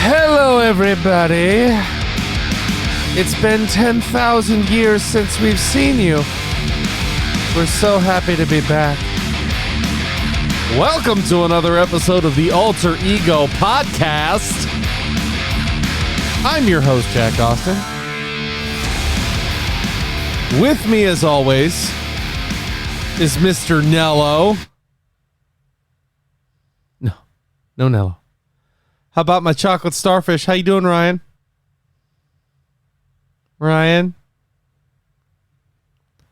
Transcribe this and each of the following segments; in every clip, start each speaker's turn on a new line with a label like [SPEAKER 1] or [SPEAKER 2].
[SPEAKER 1] Hello, everybody. It's been 10,000 years since we've seen you. We're so happy to be back. Welcome to another episode of the Alter Ego Podcast. I'm your host, Jack Austin. With me, as always, is Mr. Nello. No Nello. How about my chocolate starfish? How you doing, Ryan? Ryan?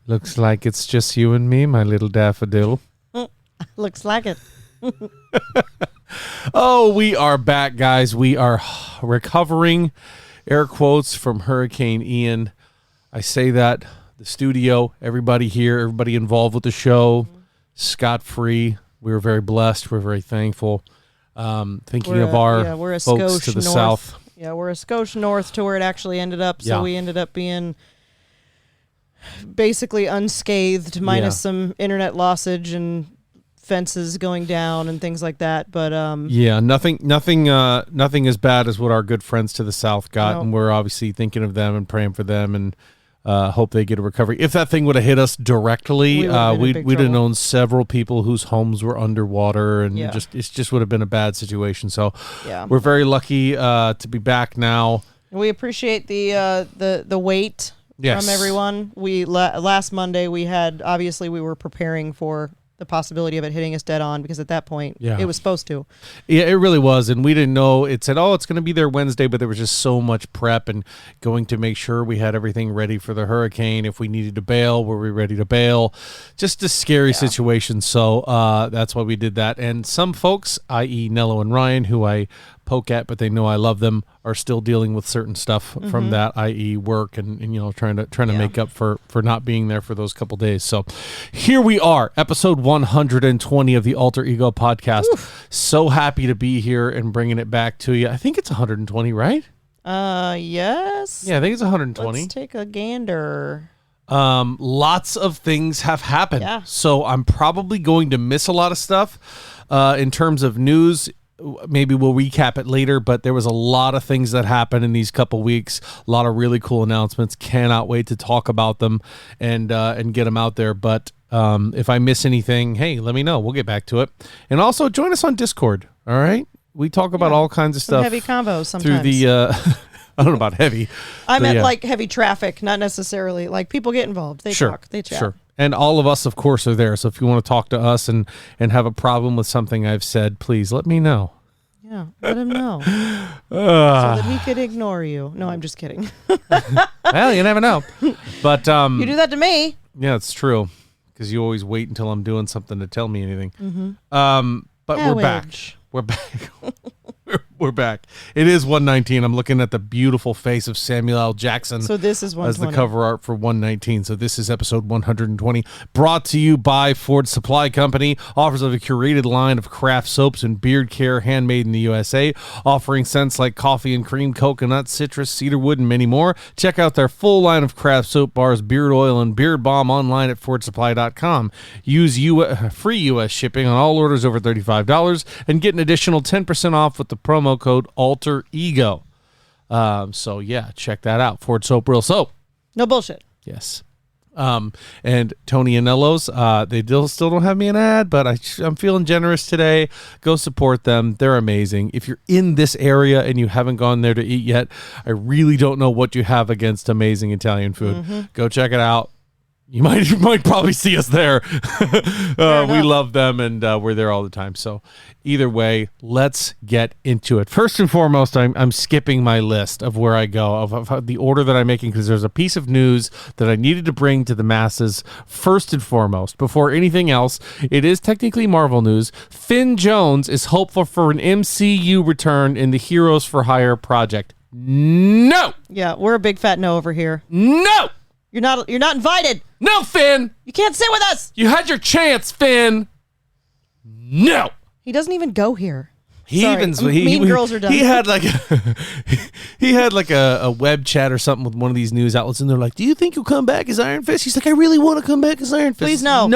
[SPEAKER 1] Looks like it's just you and me, my little daffodil.
[SPEAKER 2] Looks like it.
[SPEAKER 1] Oh, we are back, guys. We are recovering, air quotes, from Hurricane Ian. I say that, the studio, everybody here, everybody involved with the show, scot-free. We were very blessed. We're very thankful. Thinking of our folks to the south.
[SPEAKER 2] Yeah, we're a skosh north to where it actually ended up. So we ended up being basically unscathed, minus some internet lossage and fences going down and things like that. But nothing as bad as what our good friends to the south got, and we're obviously thinking of them and praying for them and hope they get a recovery. If that thing would have hit us directly, we'd have known several people whose homes were underwater, and it just would have been a bad situation. So we're very lucky to be back now. We appreciate the wait from everyone. We last Monday we were preparing for the possibility of it hitting us dead on, because at that point it was supposed to.
[SPEAKER 1] Yeah, it really was, and we didn't know. It said, it's going to be there Wednesday, but there was just so much prep and going to make sure we had everything ready for the hurricane. If we needed to bail, were we ready to bail? Just a scary situation, so that's why we did that. And some folks, i.e. Nello and Ryan, who I poke at, but they know I love them, are still dealing with certain stuff from that, i.e. work and trying to make up for not being there for those couple days. So here we are, episode 120 of the Alter Ego Podcast. Oof. So happy to be here and bringing it back to you. I think it's 120, right?
[SPEAKER 2] Yes.
[SPEAKER 1] Yeah, I think it's 120.
[SPEAKER 2] Let's take a gander.
[SPEAKER 1] Lots of things have happened. Yeah. So I'm probably going to miss a lot of stuff in terms of news. Maybe we'll recap it later, but there was a lot of things that happened in these couple weeks. A lot of really cool announcements. Cannot wait to talk about them and get them out there. But if I miss anything, hey, let me know. We'll get back to it. And also join us on Discord. All right, we talk about all kinds of stuff.
[SPEAKER 2] Heavy combos sometimes.
[SPEAKER 1] Through the I don't know about heavy.
[SPEAKER 2] I meant like heavy traffic, not necessarily like people get involved. They talk, they chat.
[SPEAKER 1] Sure. And all of us, of course, are there. So if you want to talk to us and have a problem with something I've said, please let me know.
[SPEAKER 2] Yeah, let him know. So that he could ignore you. No, I'm just kidding.
[SPEAKER 1] Well, you never know. But
[SPEAKER 2] you do that to me.
[SPEAKER 1] Yeah, it's true. Because you always wait until I'm doing something to tell me anything. But we're back. We're back. We're back. It is 119. I'm looking at the beautiful face of Samuel L. Jackson.
[SPEAKER 2] So this is 120.
[SPEAKER 1] As the cover art for 119. So this is episode 120. Brought to you by Ford Supply Company. Offers of a curated line of craft soaps and beard care handmade in the USA. Offering scents like coffee and cream, coconut, citrus, cedarwood, and many more. Check out their full line of craft soap bars, beard oil, and beard balm online at FordSupply.com. Use free U.S. shipping on all orders over $35 and get an additional 10% off with the promo code Alter Ego. So yeah, check that out. Ford Soap, real soap.
[SPEAKER 2] No bullshit.
[SPEAKER 1] Yes. And Tony and Nello's, they still don't have me an ad, but I'm feeling generous today. Go support them. They're amazing. If you're in this area and you haven't gone there to eat yet, I really don't know what you have against amazing Italian food. Go check it out. You might probably see us there. We love them, and we're there all the time. So either way, let's get into it. First and foremost, I'm skipping my list of where I go, of the order that I'm making, because there's a piece of news that I needed to bring to the masses first and foremost. Before anything else, it is technically Marvel news. Finn Jones is hopeful for an MCU return in the Heroes for Hire project. No!
[SPEAKER 2] Yeah, we're a big fat no over here.
[SPEAKER 1] No!
[SPEAKER 2] You're not invited.
[SPEAKER 1] No, Finn.
[SPEAKER 2] You can't sit with us.
[SPEAKER 1] You had your chance, Finn. No.
[SPEAKER 2] He doesn't even go here. Mean Girls are done.
[SPEAKER 1] He had like a web chat or something with one of these news outlets, and they're like, "Do you think you'll come back as Iron Fist?" He's like, "I really want to come back as Iron Fist."
[SPEAKER 2] Please no.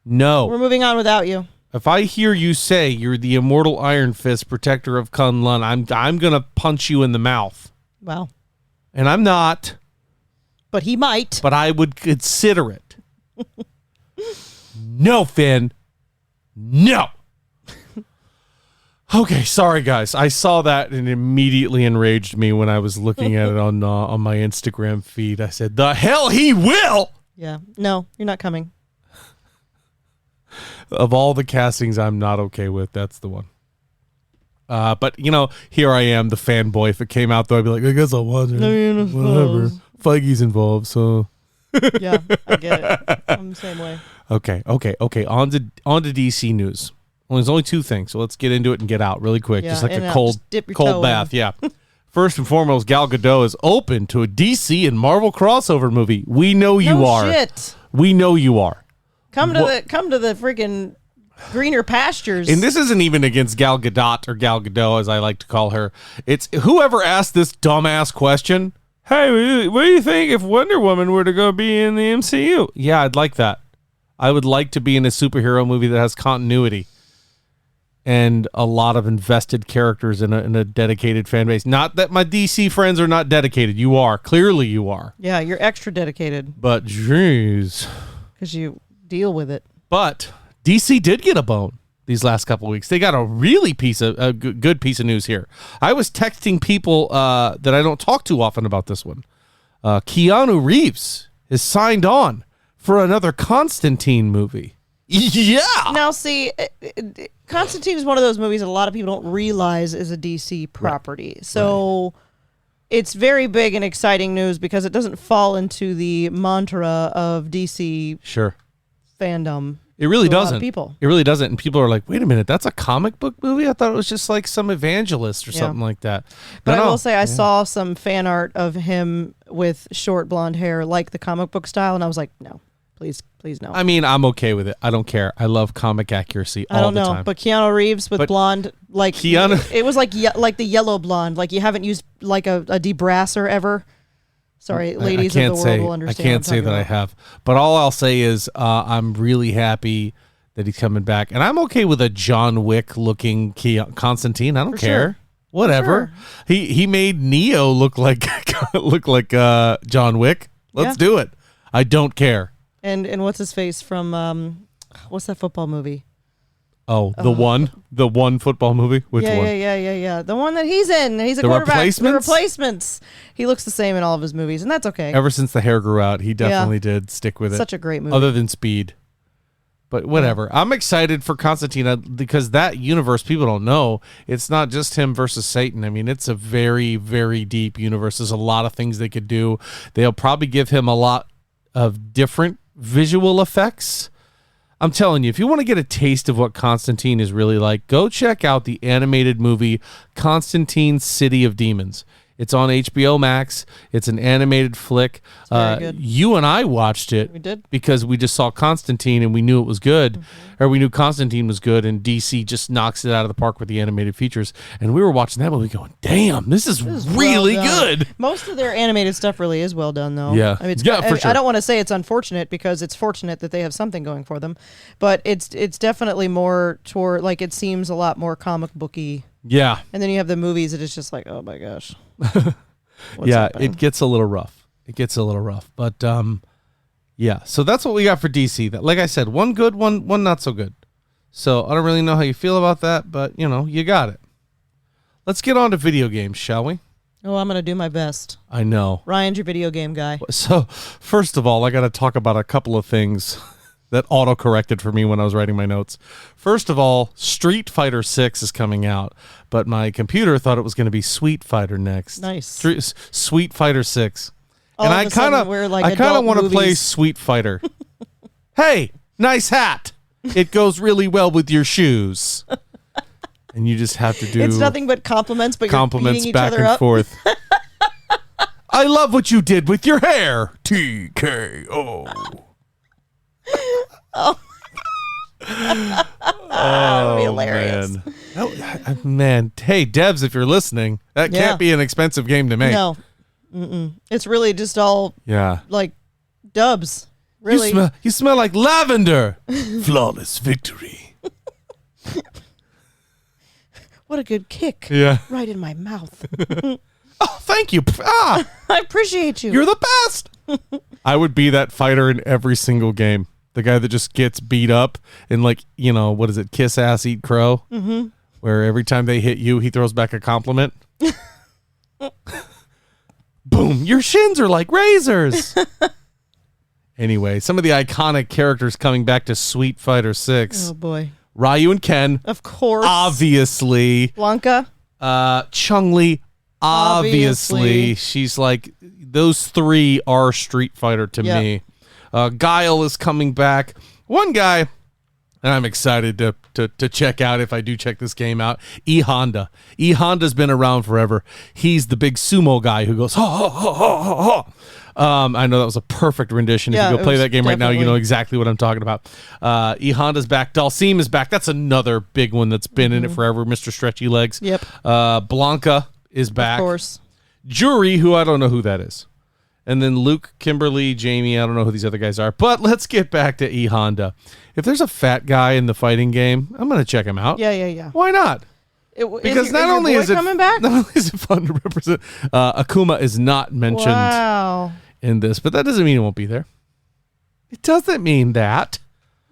[SPEAKER 1] No.
[SPEAKER 2] We're moving on without you.
[SPEAKER 1] If I hear you say you're the immortal Iron Fist, protector of Kunlun, I'm gonna punch you in the mouth.
[SPEAKER 2] Wow.
[SPEAKER 1] And I'm not.
[SPEAKER 2] But he might.
[SPEAKER 1] But I would consider it. No, Finn. No. Okay, sorry guys. I saw that and it immediately enraged me when I was looking at it on my Instagram feed. I said, "The hell he will!"
[SPEAKER 2] Yeah. No, you're not coming.
[SPEAKER 1] Of all the castings I'm not okay with, that's the one. But here I am, the fanboy. If it came out though, I'd be like, I guess I'll watch it. No, whatever. Feige's involved, so
[SPEAKER 2] yeah, I get it. I'm the same way.
[SPEAKER 1] Okay. On to DC news. Well, there's only two things, so let's get into it and get out really quick, just like a cold bath. Yeah. First and foremost, Gal Gadot is open to a DC and Marvel crossover movie. We know you are.
[SPEAKER 2] Shit.
[SPEAKER 1] We know you are.
[SPEAKER 2] Come to the freaking greener pastures.
[SPEAKER 1] And this isn't even against Gal Gadot or Gal Gadot, as I like to call her. It's whoever asked this dumbass question. Hey, what do you think if Wonder Woman were to go be in the MCU? Yeah, I'd like that. I would like to be in a superhero movie that has continuity and a lot of invested characters in a dedicated fan base. Not that my DC friends are not dedicated. You are. Clearly you are.
[SPEAKER 2] Yeah, you're extra dedicated.
[SPEAKER 1] But, jeez.
[SPEAKER 2] Because you deal with it.
[SPEAKER 1] But DC did get a bone these last couple of weeks. They got a really good piece of news here. I was texting people that I don't talk too often about this one. Keanu Reeves is signed on for another Constantine movie. Yeah.
[SPEAKER 2] Now, see, Constantine is one of those movies that a lot of people don't realize is a DC property. Right. So it's very big and exciting news because it doesn't fall into the mantra of DC fandom.
[SPEAKER 1] It really doesn't.
[SPEAKER 2] People.
[SPEAKER 1] It really doesn't. And people are like, wait a minute, that's a comic book movie? I thought it was just like some evangelist or something like that.
[SPEAKER 2] But I will say I saw some fan art of him with short blonde hair like the comic book style, and I was like, no, please no.
[SPEAKER 1] I mean, I'm okay with it. I don't care. I love comic accuracy all the time. I don't know,
[SPEAKER 2] but Keanu Reeves with blonde, like Keanu, it was like the yellow blonde, like you haven't used like a debrasser ever. Sorry, ladies of the world will understand.
[SPEAKER 1] I can't say that I have. But all I'll say is I'm really happy that he's coming back. And I'm okay with a John Wick-looking Constantine. I don't care. Sure. Whatever. Sure. He made Neo look like John Wick. Let's do it. I don't care.
[SPEAKER 2] And what's his face from, what's that football movie?
[SPEAKER 1] Oh, the one football movie? Which one?
[SPEAKER 2] Yeah. The one that he's in. He's a quarterback. The Replacements. He looks the same in all of his movies, and that's okay.
[SPEAKER 1] Ever since the hair grew out, he definitely did stick with it.
[SPEAKER 2] Such a great movie.
[SPEAKER 1] Other than Speed. But whatever. I'm excited for Constantine because that universe, people don't know, it's not just him versus Satan. I mean, it's a very, very deep universe. There's a lot of things they could do. They'll probably give him a lot of different visual effects. I'm telling you, if you want to get a taste of what Constantine is really like, go check out the animated movie Constantine City of Demons. It's on HBO Max. It's an animated flick.
[SPEAKER 2] It's very good.
[SPEAKER 1] You and I watched it.
[SPEAKER 2] We did.
[SPEAKER 1] Because we just saw Constantine and we knew it was good. Mm-hmm. Or we knew Constantine was good and DC just knocks it out of the park with the animated features. And we were watching that movie going, damn, this is really good.
[SPEAKER 2] Most of their animated stuff really is well done, though.
[SPEAKER 1] Yeah.
[SPEAKER 2] I mean,
[SPEAKER 1] for sure.
[SPEAKER 2] I don't want to say it's unfortunate because it's fortunate that they have something going for them. But it's definitely more toward, like, it seems a lot more comic booky.
[SPEAKER 1] Yeah.
[SPEAKER 2] And then you have the movies that it's just like, oh my gosh.
[SPEAKER 1] It gets a little rough. But yeah. So that's what we got for DC. That, like I said, one good, one not so good. So I don't really know how you feel about that, but you got it. Let's get on to video games, shall we?
[SPEAKER 2] Oh, I'm gonna do my best.
[SPEAKER 1] I know.
[SPEAKER 2] Ryan's your video game guy.
[SPEAKER 1] So first of all, I got to talk about a couple of things that auto-corrected for me when I was writing my notes. First of all, Street Fighter 6 is coming out, but my computer thought it was going to be Sweet Fighter next.
[SPEAKER 2] Nice.
[SPEAKER 1] Sweet Fighter 6.
[SPEAKER 2] And
[SPEAKER 1] I kind of want to play Sweet Fighter. Hey, nice hat. It goes really well with your shoes. And you just have to do...
[SPEAKER 2] It's nothing but compliments, but you're beating each
[SPEAKER 1] back
[SPEAKER 2] other
[SPEAKER 1] and
[SPEAKER 2] up.
[SPEAKER 1] Forth. I love what you did with your hair. TKO.
[SPEAKER 2] That would be hilarious.
[SPEAKER 1] Man. Man, hey, devs, if you're listening, that can't be an expensive game to make.
[SPEAKER 2] No. It's really just all like dubs. Really.
[SPEAKER 1] You smell like lavender. Flawless victory.
[SPEAKER 2] What a good kick.
[SPEAKER 1] Yeah.
[SPEAKER 2] Right in my mouth.
[SPEAKER 1] Oh, thank you.
[SPEAKER 2] I appreciate you.
[SPEAKER 1] You're the best. I would be that fighter in every single game. The guy that just gets beat up and what is it? Kiss ass, eat crow. Mm-hmm. Where every time they hit you, he throws back a compliment. Boom. Your shins are like razors. Anyway, some of the iconic characters coming back to Street Fighter 6.
[SPEAKER 2] Oh, boy.
[SPEAKER 1] Ryu and Ken.
[SPEAKER 2] Of course.
[SPEAKER 1] Obviously.
[SPEAKER 2] Blanca.
[SPEAKER 1] Chun-Li. Obviously. She's like, those three are Street Fighter to me. Guile is coming back. One guy, and I'm excited to check out if I do check this game out, E Honda. E Honda's been around forever. He's the big sumo guy who goes, ha, ha, ha, ha, ha. I know that was a perfect rendition. If you go play that game right now, you know exactly what I'm talking about. E Honda's back. Dalsim is back. That's another big one that's been in it forever. Mr. Stretchy Legs.
[SPEAKER 2] Yep.
[SPEAKER 1] Blanca is back.
[SPEAKER 2] Of course.
[SPEAKER 1] Jury, who I don't know who that is. And then Luke, Kimberly, Jamie, I don't know who these other guys are. But let's get back to E Honda. If there's a fat guy in the fighting game, I'm going to check him out.
[SPEAKER 2] Yeah.
[SPEAKER 1] Why not? Because not only is it fun to represent, Akuma is not mentioned in this, but that doesn't mean it won't be there. It doesn't mean that.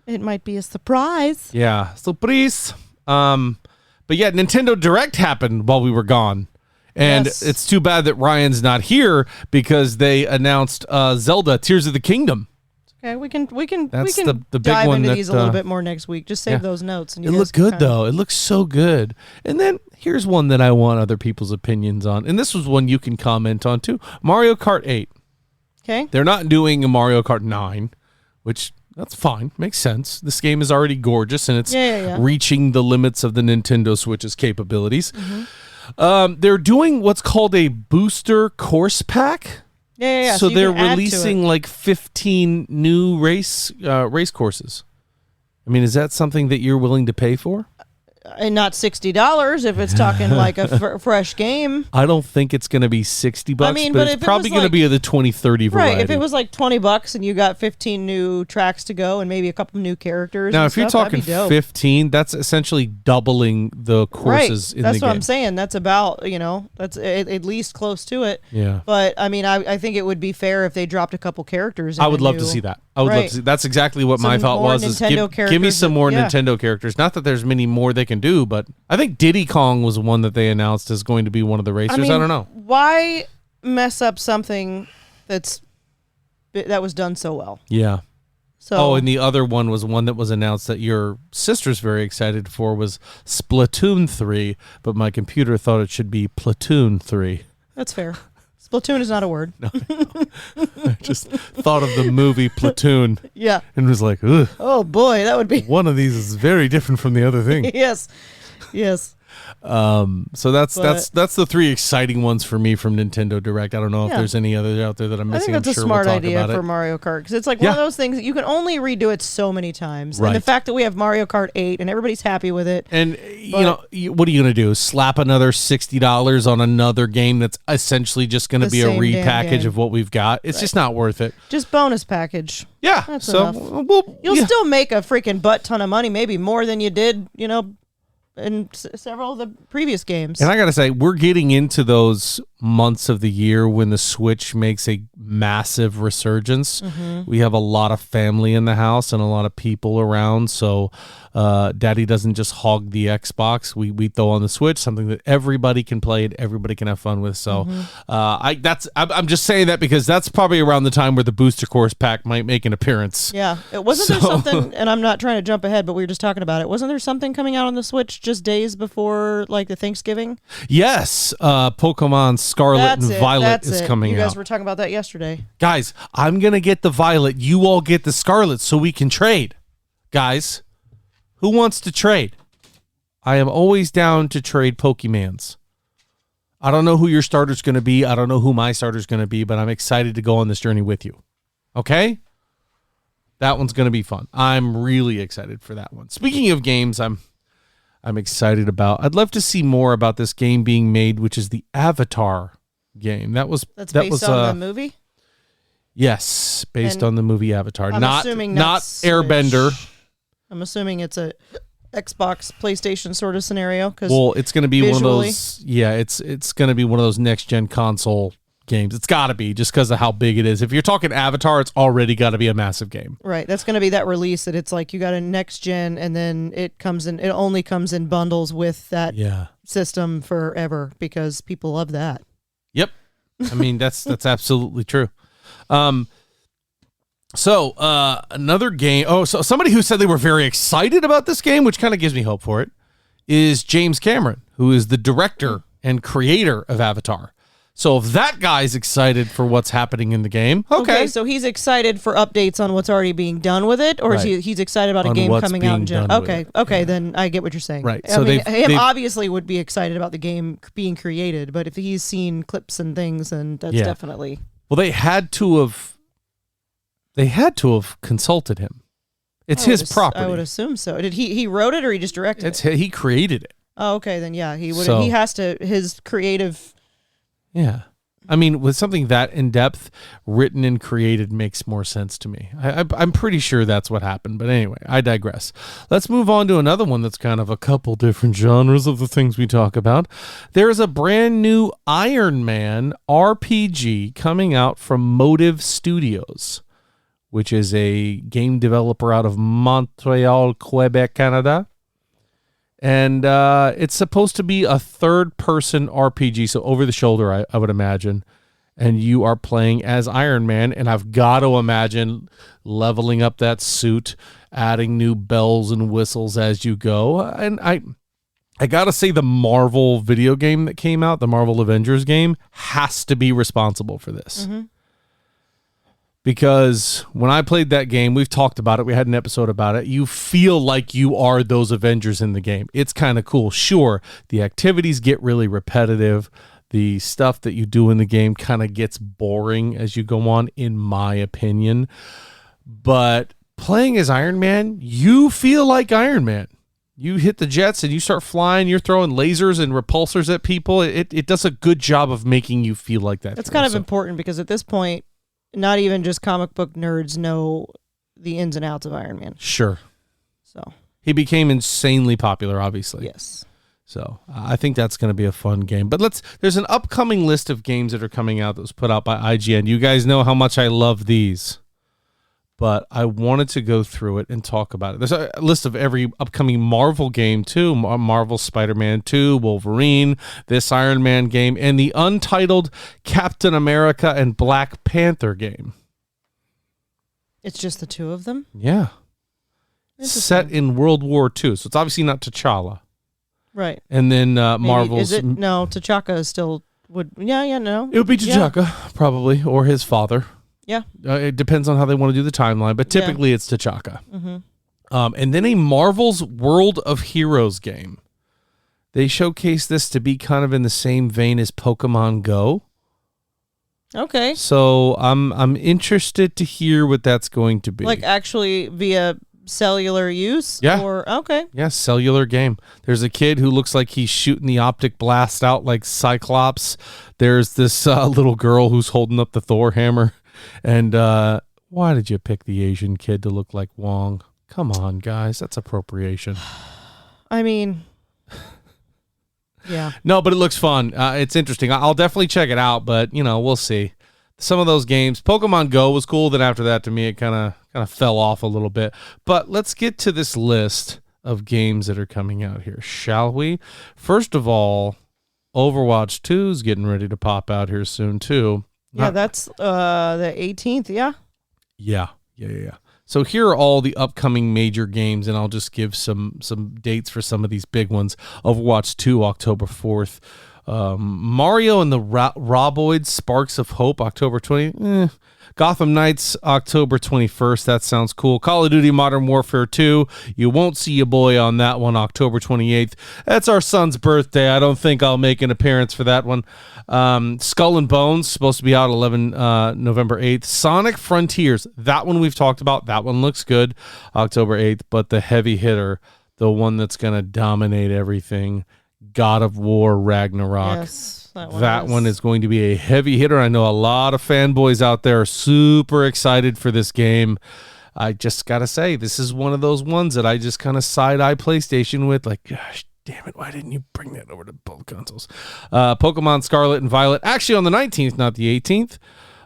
[SPEAKER 2] It might be a surprise.
[SPEAKER 1] Yeah, surprise. But yeah, Nintendo Direct happened while we were gone. And it's too bad that Ryan's not here because they announced Zelda Tears of the Kingdom.
[SPEAKER 2] Okay, we can
[SPEAKER 1] That's the big
[SPEAKER 2] dive
[SPEAKER 1] one
[SPEAKER 2] into these a little bit more next week. Just save those notes. And
[SPEAKER 1] it looked good though. It looks so good. And then here's one that I want other people's opinions on. And this was one you can comment on too. Mario Kart 8.
[SPEAKER 2] Okay.
[SPEAKER 1] They're not doing a Mario Kart 9, which that's fine. Makes sense. This game is already gorgeous and it's reaching the limits of the Nintendo Switch's capabilities. Mm-hmm. They're doing what's called a booster course pack.
[SPEAKER 2] Yeah.
[SPEAKER 1] So they're releasing like 15 new race courses. I mean, is that something that you're willing to pay for?
[SPEAKER 2] And not $60 if it's talking like a fresh game.
[SPEAKER 1] I don't think it's going to be $60,
[SPEAKER 2] I mean,
[SPEAKER 1] but it's probably going to be the 20-30 variety.
[SPEAKER 2] Right, if it was like $20 and you got 15 new tracks to go and maybe a couple new characters.
[SPEAKER 1] Now, if you're talking 15, that's essentially doubling the courses in the game.
[SPEAKER 2] That's what I'm saying. That's about, that's at least close to it.
[SPEAKER 1] Yeah.
[SPEAKER 2] But, I mean, I think it would be fair if they dropped a couple characters.
[SPEAKER 1] I would love to see that. I would love to see. That's exactly what my thought was. Is give me some more Nintendo characters. Not that there's many more they can do, but I think Diddy Kong was one that they announced as going to be one of the racers. I don't know.
[SPEAKER 2] Why mess up something that was done so well?
[SPEAKER 1] Yeah.
[SPEAKER 2] So,
[SPEAKER 1] and the other one was one that was announced that your sister's very excited for was Splatoon 3, but my computer thought it should be Platoon 3.
[SPEAKER 2] That's fair. Splatoon is not a word.
[SPEAKER 1] No, I just thought of the movie Platoon.
[SPEAKER 2] Yeah.
[SPEAKER 1] And was like, ugh.
[SPEAKER 2] Oh, boy, that would be.
[SPEAKER 1] One of these is very different from the other thing.
[SPEAKER 2] Yes.
[SPEAKER 1] So that's the three exciting ones for me from Nintendo Direct. I don't know if there's any others out there that I'm missing.
[SPEAKER 2] I think that's a smart idea for Mario Kart because it's like one of those things that you can only redo it so many times. Right. And the fact that we have Mario Kart 8 and everybody's happy with it.
[SPEAKER 1] And what are you going to do? Slap another $60 on another game that's essentially just going to be a repackage of what we've got? It's just not worth it.
[SPEAKER 2] Just bonus package.
[SPEAKER 1] Yeah.
[SPEAKER 2] That's enough. You'll still make a freaking butt ton of money, maybe more than you did, in several of the previous games.
[SPEAKER 1] And I gotta say, we're getting into those months of the year when the Switch makes a massive resurgence. Mm-hmm. We have a lot of family in the house and a lot of people around, so Daddy doesn't just hog the Xbox. We throw on the Switch something that everybody can play and everybody can have fun with. So I'm just saying that because that's probably around the time where the booster course pack might make an appearance.
[SPEAKER 2] Yeah, wasn't there something? And I'm not trying to jump ahead, but we were just talking about it. Wasn't there something coming out on the Switch just days before like the Thanksgiving?
[SPEAKER 1] Yes, Pokemon Scarlet and Violet is coming out.
[SPEAKER 2] You guys were talking about that yesterday.
[SPEAKER 1] Guys, I'm gonna get the Violet. You all get the Scarlet so we can trade. Guys, who wants to trade? I am always down to trade Pokemans. I don't know who your starter's going to be. I don't know who my starter's going to be, but I'm excited to go on this journey with you. Okay? That one's going to be fun. I'm really excited for that one. Speaking of games, I'm excited about. I'd love to see more about this game being made, which is the Avatar game. That's
[SPEAKER 2] based on the movie.
[SPEAKER 1] Yes, based on the movie Avatar.
[SPEAKER 2] I'm assuming
[SPEAKER 1] not Airbender.
[SPEAKER 2] I'm assuming it's a Xbox, PlayStation sort of scenario.
[SPEAKER 1] Well, it's going to be one of those. Yeah, it's going to be one of those next gen console games. It's got to be, just because of how big it is. If you're talking Avatar, it's already got to be a massive game.
[SPEAKER 2] Right. That's going to be that release that it's like you got a next gen, and then it only comes in bundles with that system forever because people love that.
[SPEAKER 1] Yep. I mean, that's absolutely true. So another game. Oh, so somebody who said they were very excited about this game, which kind of gives me hope for it, is James Cameron, who is the director and creator of Avatar. So if that guy's excited for what's happening in the game, okay.
[SPEAKER 2] So he's excited for updates on what's already being done with it, or is he's excited about a game coming out in general? Okay, then I get what you're saying.
[SPEAKER 1] Right.
[SPEAKER 2] So he obviously would be excited about the game being created, but if he's seen clips and things, then that's definitely.
[SPEAKER 1] Well, they had to have consulted him. It's his property.
[SPEAKER 2] I would assume so. Did he wrote it or he just directed it?
[SPEAKER 1] He created it.
[SPEAKER 2] Oh, okay, then he would. He has to his creative.
[SPEAKER 1] Yeah. I mean, with something that in-depth, written and created makes more sense to me. I'm pretty sure that's what happened. But anyway, I digress. Let's move on to another one that's kind of a couple different genres of the things we talk about. There is a brand new Iron Man RPG coming out from Motive Studios, which is a game developer out of Montreal, Quebec, Canada. And it's supposed to be a third-person RPG, so over the shoulder, I would imagine. And you are playing as Iron Man, and I've got to imagine leveling up that suit, adding new bells and whistles as you go. And I got to say the Marvel video game that came out, the Marvel Avengers game, has to be responsible for this. Mm-hmm. Because when I played that game, we've talked about it. We had an episode about it. You feel like you are those Avengers in the game. It's kind of cool. Sure, the activities get really repetitive. The stuff that you do in the game kind of gets boring as you go on, in my opinion. But playing as Iron Man, you feel like Iron Man. You hit the jets and you start flying. You're throwing lasers and repulsors at people. It does a good job of making you feel like that.
[SPEAKER 2] That's kind of important because at this point, not even just comic book nerds know the ins and outs of Iron Man.
[SPEAKER 1] Sure.
[SPEAKER 2] So
[SPEAKER 1] he became insanely popular, obviously.
[SPEAKER 2] Yes.
[SPEAKER 1] So I think that's going to be a fun game. But there's an upcoming list of games that are coming out that was put out by IGN. You guys know how much I love these. But I wanted to go through it and talk about it. There's a list of every upcoming Marvel game, too. Marvel Spider-Man 2, Wolverine, this Iron Man game, and the untitled Captain America and Black Panther game.
[SPEAKER 2] It's just the two of them?
[SPEAKER 1] Yeah. Set in World War II, so it's obviously not T'Challa.
[SPEAKER 2] Right.
[SPEAKER 1] And then Marvel's...
[SPEAKER 2] Is it? No, T'Chaka is still... no.
[SPEAKER 1] It would be T'Chaka, probably, or his father.
[SPEAKER 2] Yeah.
[SPEAKER 1] It depends on how they want to do the timeline, but typically it's T'Chaka. Mm-hmm. And then a Marvel's World of Heroes game. They showcase this to be kind of in the same vein as Pokemon Go.
[SPEAKER 2] Okay.
[SPEAKER 1] So I'm interested to hear what that's going to be.
[SPEAKER 2] Like actually via cellular use?
[SPEAKER 1] Yeah.
[SPEAKER 2] Okay.
[SPEAKER 1] Yeah, cellular game. There's a kid who looks like he's shooting the optic blast out like Cyclops. There's this little girl who's holding up the Thor hammer. And why did you pick the Asian kid to look like Wong? Come on, guys. That's appropriation.
[SPEAKER 2] I mean, yeah.
[SPEAKER 1] No, but it looks fun. It's interesting. I'll definitely check it out, but, we'll see. Some of those games, Pokemon Go was cool. Then after that, to me, it kind of fell off a little bit. But let's get to this list of games that are coming out here, shall we? First of all, Overwatch 2 is getting ready to pop out here soon, too.
[SPEAKER 2] Yeah, that's the 18th, yeah?
[SPEAKER 1] Yeah. So here are all the upcoming major games, and I'll just give some dates for some of these big ones. Overwatch 2, October 4th. Mario and the Roboids, Sparks of Hope, October 20th. Gotham Knights, October 21st. That sounds cool. Call of Duty Modern Warfare 2. You won't see your boy on that one, October 28th. That's our son's birthday. I don't think I'll make an appearance for that one. Skull and Bones, supposed to be out November 8th. Sonic Frontiers. That one we've talked about. That one looks good, October 8th. But the heavy hitter, the one that's going to dominate everything, God of War Ragnarok.
[SPEAKER 2] Yes.
[SPEAKER 1] That one is going to be a heavy hitter. I know a lot of fanboys out there are super excited for this game. I just got to say, this is one of those ones that I just kind of side-eye PlayStation with. Like, gosh, damn it, why didn't you bring that over to both consoles? Pokemon Scarlet and Violet, actually on the 19th, not the 18th.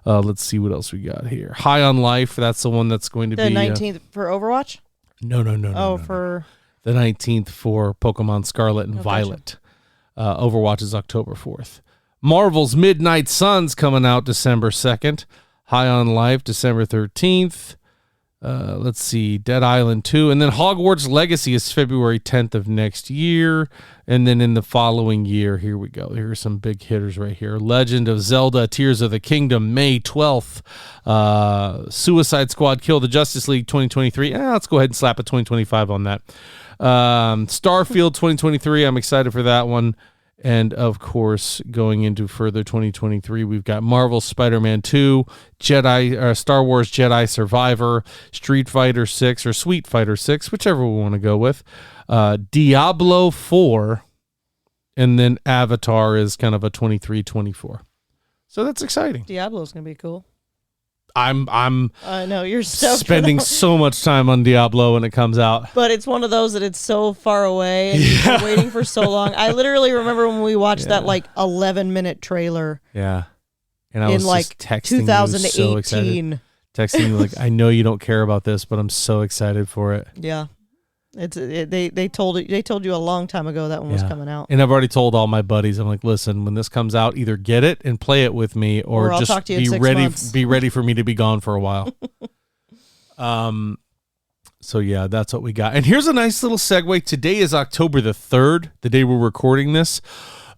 [SPEAKER 1] Let's see what else we got here. High on Life, that's the one that's going to be...
[SPEAKER 2] The 19th for Overwatch?
[SPEAKER 1] No.
[SPEAKER 2] For...
[SPEAKER 1] The 19th for Pokemon Scarlet and Violet.
[SPEAKER 2] Gotcha.
[SPEAKER 1] Overwatch is October 4th. Marvel's Midnight Suns coming out December 2nd. High on Life, December 13th. Let's see, Dead Island 2. And then Hogwarts Legacy is February 10th of next year. And then in the following year, here we go. Here are some big hitters right here. Legend of Zelda Tears of the Kingdom, May 12th. Suicide Squad Kill the Justice League 2023. Let's go ahead and slap a 2025 on that. Starfield 2023. I'm excited for that one. And of course, going into further 2023, we've got Marvel Spider-Man 2, Star Wars Jedi Survivor, Street Fighter 6 or Sweet Fighter 6, whichever we want to go with. Diablo 4, and then Avatar is kind of a 23-24. So that's exciting.
[SPEAKER 2] Diablo's going to be cool.
[SPEAKER 1] I'm
[SPEAKER 2] I know you're
[SPEAKER 1] spending so much time on Diablo when it comes out,
[SPEAKER 2] but it's one of those that it's so far away and you've been waiting for so long. I literally remember when we watched that like 11-minute trailer.
[SPEAKER 1] Yeah, and I was
[SPEAKER 2] like
[SPEAKER 1] just texting
[SPEAKER 2] 2018.
[SPEAKER 1] You so excited. Texting you like, I know you don't care about this, but I'm so excited for it.
[SPEAKER 2] Yeah. They told you a long time ago that one was coming out,
[SPEAKER 1] and I've already told all my buddies. I'm like, listen, when this comes out, either get it and play it with me, or
[SPEAKER 2] I'll
[SPEAKER 1] just
[SPEAKER 2] talk to you in 6
[SPEAKER 1] ready.
[SPEAKER 2] months.
[SPEAKER 1] Be ready for me to be gone for a while. So yeah, that's what we got. And here's a nice little segue. Today is October the 3rd, the day we're recording this.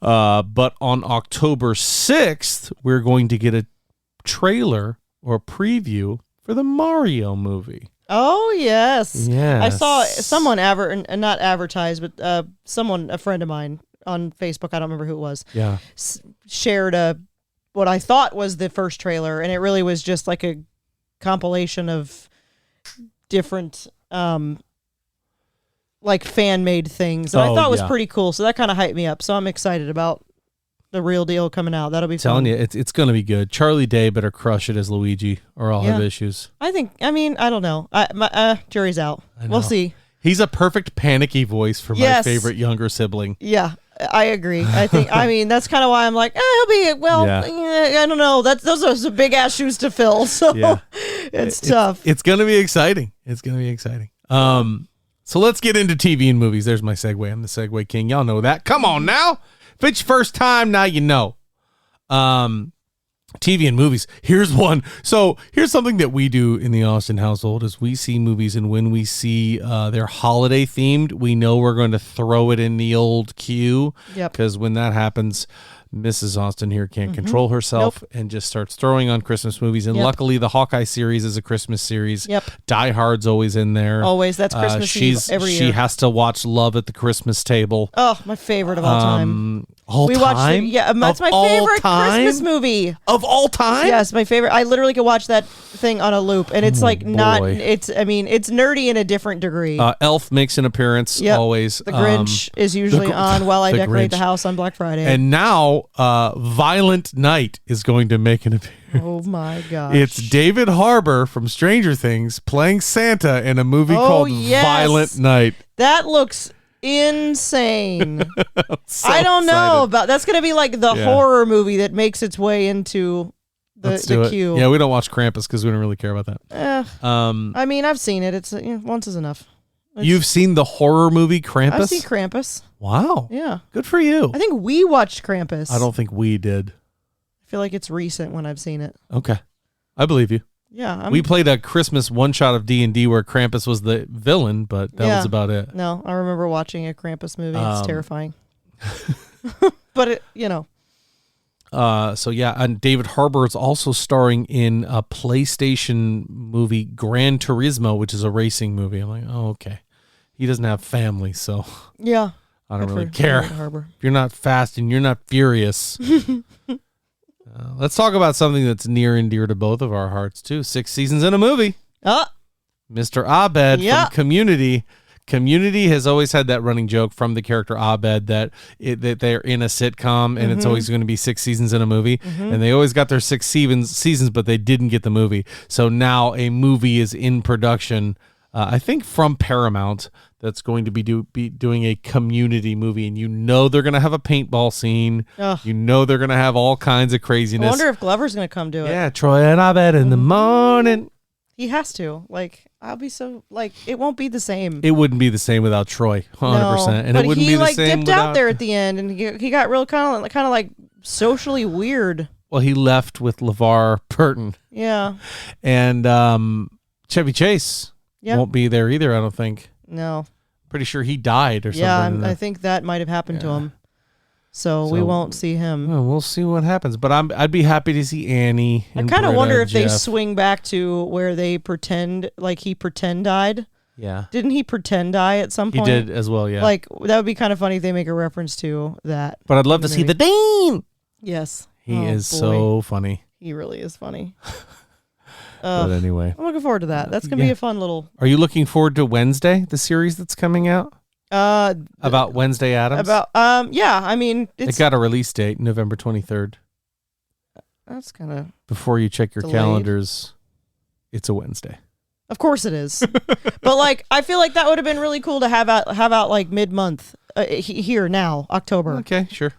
[SPEAKER 1] But on October 6th, we're going to get a trailer or preview for the Mario movie.
[SPEAKER 2] Oh, yes.
[SPEAKER 1] Yes.
[SPEAKER 2] I saw someone not advertised, but a friend of mine on Facebook, I don't remember who it was, shared what I thought was the first trailer, and it really was just like a compilation of different like fan-made things that I thought was pretty cool, so that kind of hyped me up. So I'm excited about the real deal coming out. That'll be fun.
[SPEAKER 1] Telling you, it's going to be good. Charlie Day better crush it as Luigi, or I'll have issues.
[SPEAKER 2] I don't know. Jury's out. We'll see.
[SPEAKER 1] He's a perfect panicky voice for my favorite younger sibling.
[SPEAKER 2] Yeah, I agree. That's kind of why I'm like, he'll be, I don't know. Those are some big ass shoes to fill. So it's tough.
[SPEAKER 1] It's going to be exciting. So let's get into TV and movies. There's my segue. I'm the segue king. Y'all know that. Come on now. If it's your first time, now you know. TV and movies. Here's one. So here's something that we do in the Austin household is we see movies, and when we see they're holiday themed, we know we're going to throw it in the old queue.
[SPEAKER 2] Yep.
[SPEAKER 1] Because when that happens, Mrs. Austin here can't control herself and just starts throwing on Christmas movies. And luckily, the Hawkeye series is a Christmas series.
[SPEAKER 2] Yep.
[SPEAKER 1] Die Hard's always in there.
[SPEAKER 2] Always. That's Christmas Eve every year.
[SPEAKER 1] She has to watch Love at the Christmas Table.
[SPEAKER 2] Oh, my favorite of all time.
[SPEAKER 1] Watched it.
[SPEAKER 2] That's my favorite Christmas movie
[SPEAKER 1] of all time.
[SPEAKER 2] Yes, my favorite. I literally could watch that thing on a loop, and it's it's nerdy in a different degree.
[SPEAKER 1] Elf makes an appearance always.
[SPEAKER 2] The Grinch is usually on while I decorate the house on Black Friday.
[SPEAKER 1] And now Violent Night is going to make an appearance.
[SPEAKER 2] Oh my gosh.
[SPEAKER 1] It's David Harbour from Stranger Things playing Santa in a movie called Violent Night.
[SPEAKER 2] That looks insane. I don't know about that's going to be like the horror movie that makes its way into the queue.
[SPEAKER 1] Yeah, we don't watch Krampus because we don't really care about that.
[SPEAKER 2] I've seen it. It's once is enough.
[SPEAKER 1] You've seen the horror movie Krampus?
[SPEAKER 2] I've seen Krampus.
[SPEAKER 1] Wow.
[SPEAKER 2] Yeah.
[SPEAKER 1] Good for you.
[SPEAKER 2] I think we watched Krampus.
[SPEAKER 1] I don't think we did.
[SPEAKER 2] I feel like it's recent when I've seen it.
[SPEAKER 1] Okay. I believe you.
[SPEAKER 2] Yeah.
[SPEAKER 1] We played a Christmas one-shot of D&D where Krampus was the villain, but that was about it.
[SPEAKER 2] No, I remember watching a Krampus movie. It's terrifying. But
[SPEAKER 1] So yeah, and David Harbour is also starring in a PlayStation movie, Gran Turismo, which is a racing movie. I'm like, oh, okay. He doesn't have family, so
[SPEAKER 2] yeah,
[SPEAKER 1] I don't really care. If you're not fast and you're not furious. Let's talk about something that's near and dear to both of our hearts too. 6 seasons in a movie. Mr. Abed from Community. Community has always had that running joke from the character Abed that they're in a sitcom and it's always going to be 6 seasons in a movie. And they always got their 6 seasons, but they didn't get the movie. So now a movie is in production, I think from Paramount, that's going to be doing a Community movie. And they're going to have a paintball scene. They're going to have all kinds of craziness.
[SPEAKER 2] I wonder if Glover's going to come do it.
[SPEAKER 1] Yeah, Troy and Abed in the morning.
[SPEAKER 2] He has to. I'll be so it won't be the same.
[SPEAKER 1] It wouldn't be the same without Troy, 100%.
[SPEAKER 2] No,
[SPEAKER 1] and it wouldn't be the same
[SPEAKER 2] dipped out there at the end, and he got real kind of socially weird.
[SPEAKER 1] Well, he left with LeVar Burton.
[SPEAKER 2] Yeah.
[SPEAKER 1] And Chevy Chase won't be there either, I don't think.
[SPEAKER 2] No.
[SPEAKER 1] Pretty sure he died or something.
[SPEAKER 2] Yeah, I think that might have happened to him. So we won't see him.
[SPEAKER 1] Well, we'll see what happens. But I'd be happy to see Annie.
[SPEAKER 2] I kind of wonder if they swing back to where they pretend he died.
[SPEAKER 1] Yeah.
[SPEAKER 2] Didn't he pretend die at some point?
[SPEAKER 1] He did as well, yeah.
[SPEAKER 2] That would be kind of funny if they make a reference to that.
[SPEAKER 1] But I'd love to see the Dean.
[SPEAKER 2] Yes.
[SPEAKER 1] He is so funny.
[SPEAKER 2] He really is funny.
[SPEAKER 1] But anyway.
[SPEAKER 2] I'm looking forward to that. That's going to be a fun little...
[SPEAKER 1] Are you looking forward to Wednesday, the series that's coming out? About Wednesday Addams?
[SPEAKER 2] Yeah, I mean...
[SPEAKER 1] It got a release date, November 23rd.
[SPEAKER 2] That's kind of...
[SPEAKER 1] Before you check your calendars, it's a Wednesday.
[SPEAKER 2] Of course it is. But I feel like that would have been really cool to have out mid-month here now, October.
[SPEAKER 1] Okay, sure.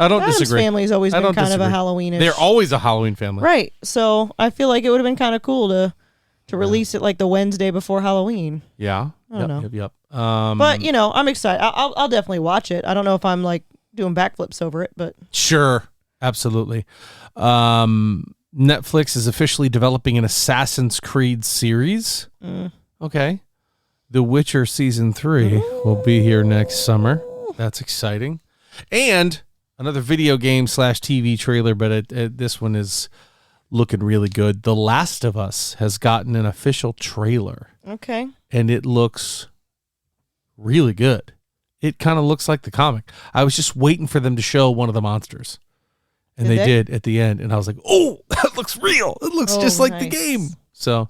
[SPEAKER 1] I don't disagree.
[SPEAKER 2] Addams Family's always been kind of a Halloweenish.
[SPEAKER 1] They're always a Halloween family.
[SPEAKER 2] Right. So I feel like it would have been kind of cool to release it the Wednesday before Halloween.
[SPEAKER 1] Yeah.
[SPEAKER 2] I don't know.
[SPEAKER 1] Yep.
[SPEAKER 2] But, I'm excited. I'll definitely watch it. I don't know if I'm doing backflips over it, but.
[SPEAKER 1] Sure. Absolutely. Netflix is officially developing an Assassin's Creed series. Okay. The Witcher Season 3 will be here next summer. That's exciting. And another video game / TV trailer, but this one is looking really good. The Last of Us has gotten an official trailer.
[SPEAKER 2] Okay.
[SPEAKER 1] And it looks really good. It kind of looks like the comic. I was just waiting for them to show one of the monsters. And they did at the end. And I was like, oh, that looks real. It looks just like the game. So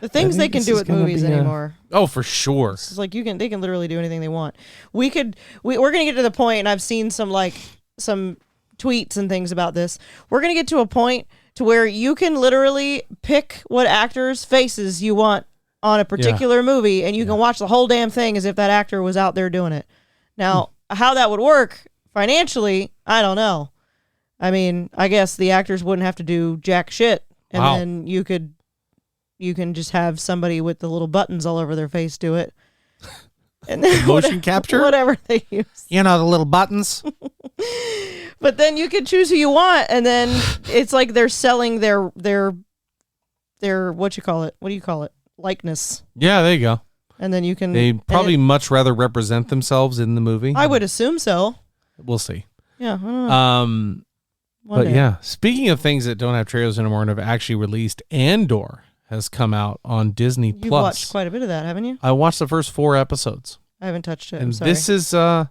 [SPEAKER 2] the things they can do with movies anymore.
[SPEAKER 1] Oh, for sure.
[SPEAKER 2] It's they can literally do anything they want. We're going to get to the point, and I've seen some tweets and things about this. We're going to get to a point to where you can literally pick what actors' faces you want on a particular movie, and you can watch the whole damn thing as if that actor was out there doing it. Now, how that would work financially, I don't know. I mean, I guess the actors wouldn't have to do jack shit, and then you can just have somebody with the little buttons all over their face do it. And then
[SPEAKER 1] motion capture?
[SPEAKER 2] Whatever they use.
[SPEAKER 1] The little buttons.
[SPEAKER 2] But then you can choose who you want, and then it's like they're selling their what do you call it? Likeness.
[SPEAKER 1] Yeah, there you go.
[SPEAKER 2] And then you can...
[SPEAKER 1] They probably much rather represent themselves in the movie.
[SPEAKER 2] I would assume so.
[SPEAKER 1] We'll see.
[SPEAKER 2] Yeah, I don't know.
[SPEAKER 1] But yeah, speaking of things that don't have trailers anymore and have actually released, Andor has come out on Disney+.
[SPEAKER 2] You've watched quite a bit of that, haven't you?
[SPEAKER 1] I watched the first 4 episodes.
[SPEAKER 2] I haven't touched it.
[SPEAKER 1] And this is the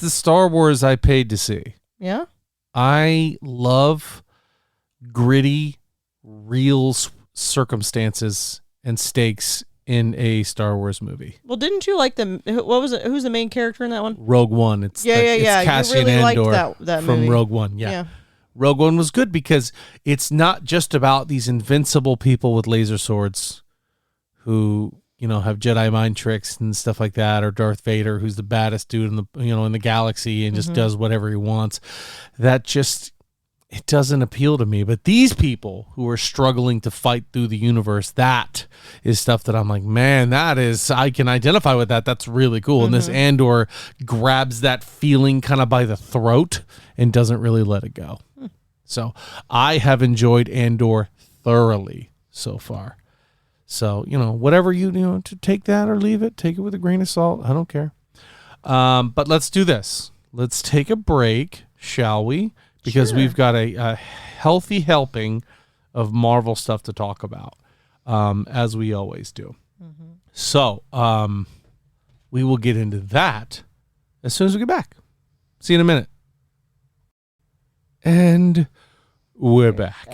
[SPEAKER 1] Star Wars I paid to see.
[SPEAKER 2] Yeah?
[SPEAKER 1] I love gritty, real circumstances and stakes in a Star Wars movie.
[SPEAKER 2] Well, didn't you like what was it? Who's the main character in that one?
[SPEAKER 1] Rogue One. It's Cassian
[SPEAKER 2] you really
[SPEAKER 1] Andor
[SPEAKER 2] liked that
[SPEAKER 1] from
[SPEAKER 2] movie.
[SPEAKER 1] Rogue One. Yeah. Rogue One was good because it's not just about these invincible people with laser swords who, have Jedi mind tricks and stuff like that, or Darth Vader, who's the baddest dude in the galaxy and just does whatever he wants. It doesn't appeal to me. But these people who are struggling to fight through the universe, that is stuff that I'm like, man, I can identify with that. That's really cool. And this Andor grabs that feeling kind of by the throat and doesn't really let it go. So I have enjoyed Andor thoroughly so far. So, whatever to take that or leave it, take it with a grain of salt. I don't care. But let's do this. let's take a break, shall we? Because we've got a healthy helping of Marvel stuff to talk about, as we always do. Mm-hmm. So we will get into that as soon as we get back. See you in a minute. And we're back.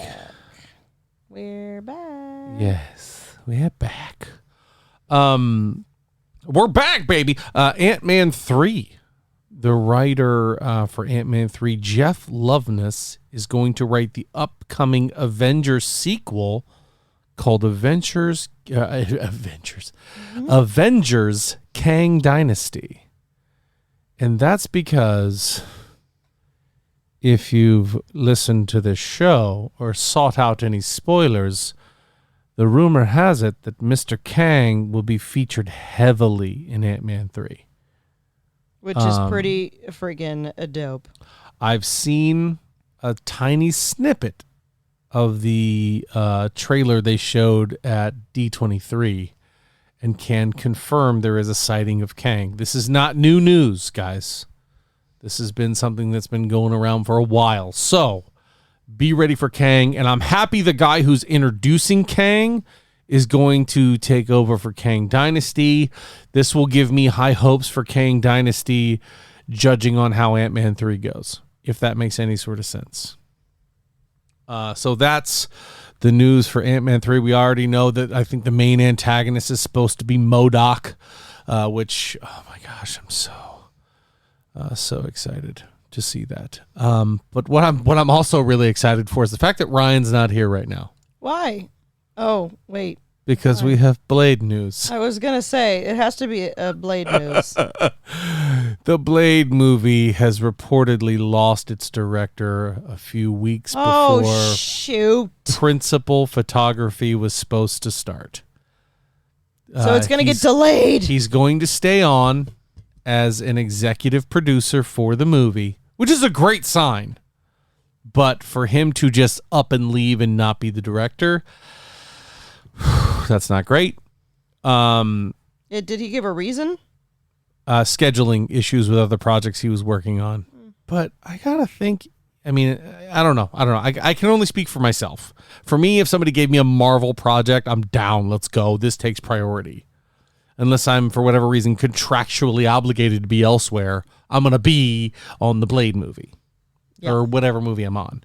[SPEAKER 2] We're back.
[SPEAKER 1] Yes, we're back. We're back, baby. Ant-Man 3. The writer for Ant-Man 3, Jeff Loveness, is going to write the upcoming Avengers sequel called Avengers Kang Dynasty. And that's because if you've listened to this show or sought out any spoilers, the rumor has it that Mr. Kang will be featured heavily in Ant-Man 3.
[SPEAKER 2] Which is pretty friggin' dope. I've
[SPEAKER 1] seen a tiny snippet of the trailer they showed at D23 and can confirm there is a sighting of Kang. This is not new news, guys. This has been something that's been going around for a while. So be ready for Kang. And I'm happy the guy who's introducing Kang is going to take over for Kang Dynasty. This will give me high hopes for Kang Dynasty, judging on how Ant-Man 3 goes, if that makes any sort of sense. So that's the news for Ant-Man 3. We already know that I think the main antagonist is supposed to be MODOK, which, oh my gosh, I'm so excited to see that. But what I'm also really excited for is the fact that Ryan's not here right now.
[SPEAKER 2] Why? Oh, wait.
[SPEAKER 1] Because we have Blade news.
[SPEAKER 2] I was going to say, it has to be a Blade news.
[SPEAKER 1] The Blade movie has reportedly lost its director a few weeks before
[SPEAKER 2] shoot.
[SPEAKER 1] Principal photography was supposed to start.
[SPEAKER 2] So it's going to get delayed.
[SPEAKER 1] He's going to stay on as an executive producer for the movie, which is a great sign. But for him to just up and leave and not be the director, that's not great.
[SPEAKER 2] Did he give a reason?
[SPEAKER 1] Scheduling issues with other projects he was working on. But I gotta think, I mean, I don't know. I can only speak for myself. For me, if somebody gave me a Marvel project, I'm down. Let's go. This takes priority. Unless I'm, for whatever reason, contractually obligated to be elsewhere, I'm going to be on the Blade movie. Yep. Or whatever movie I'm on.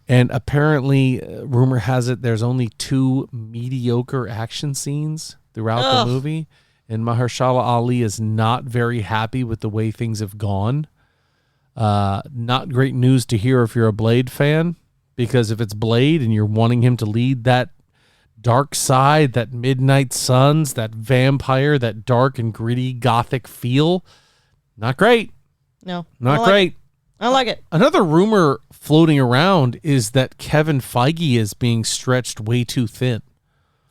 [SPEAKER 1] And apparently, rumor has it, there's only 2 mediocre action scenes throughout the movie. And Mahershala Ali is not very happy with the way things have gone. Not great news to hear if you're a Blade fan, because if it's Blade and you're wanting him to lead that dark side, that Midnight Suns, that vampire, that dark and gritty gothic feel, not great.
[SPEAKER 2] No.
[SPEAKER 1] Not great.
[SPEAKER 2] I like it.
[SPEAKER 1] Another rumor floating around is that Kevin Feige is being stretched way too thin.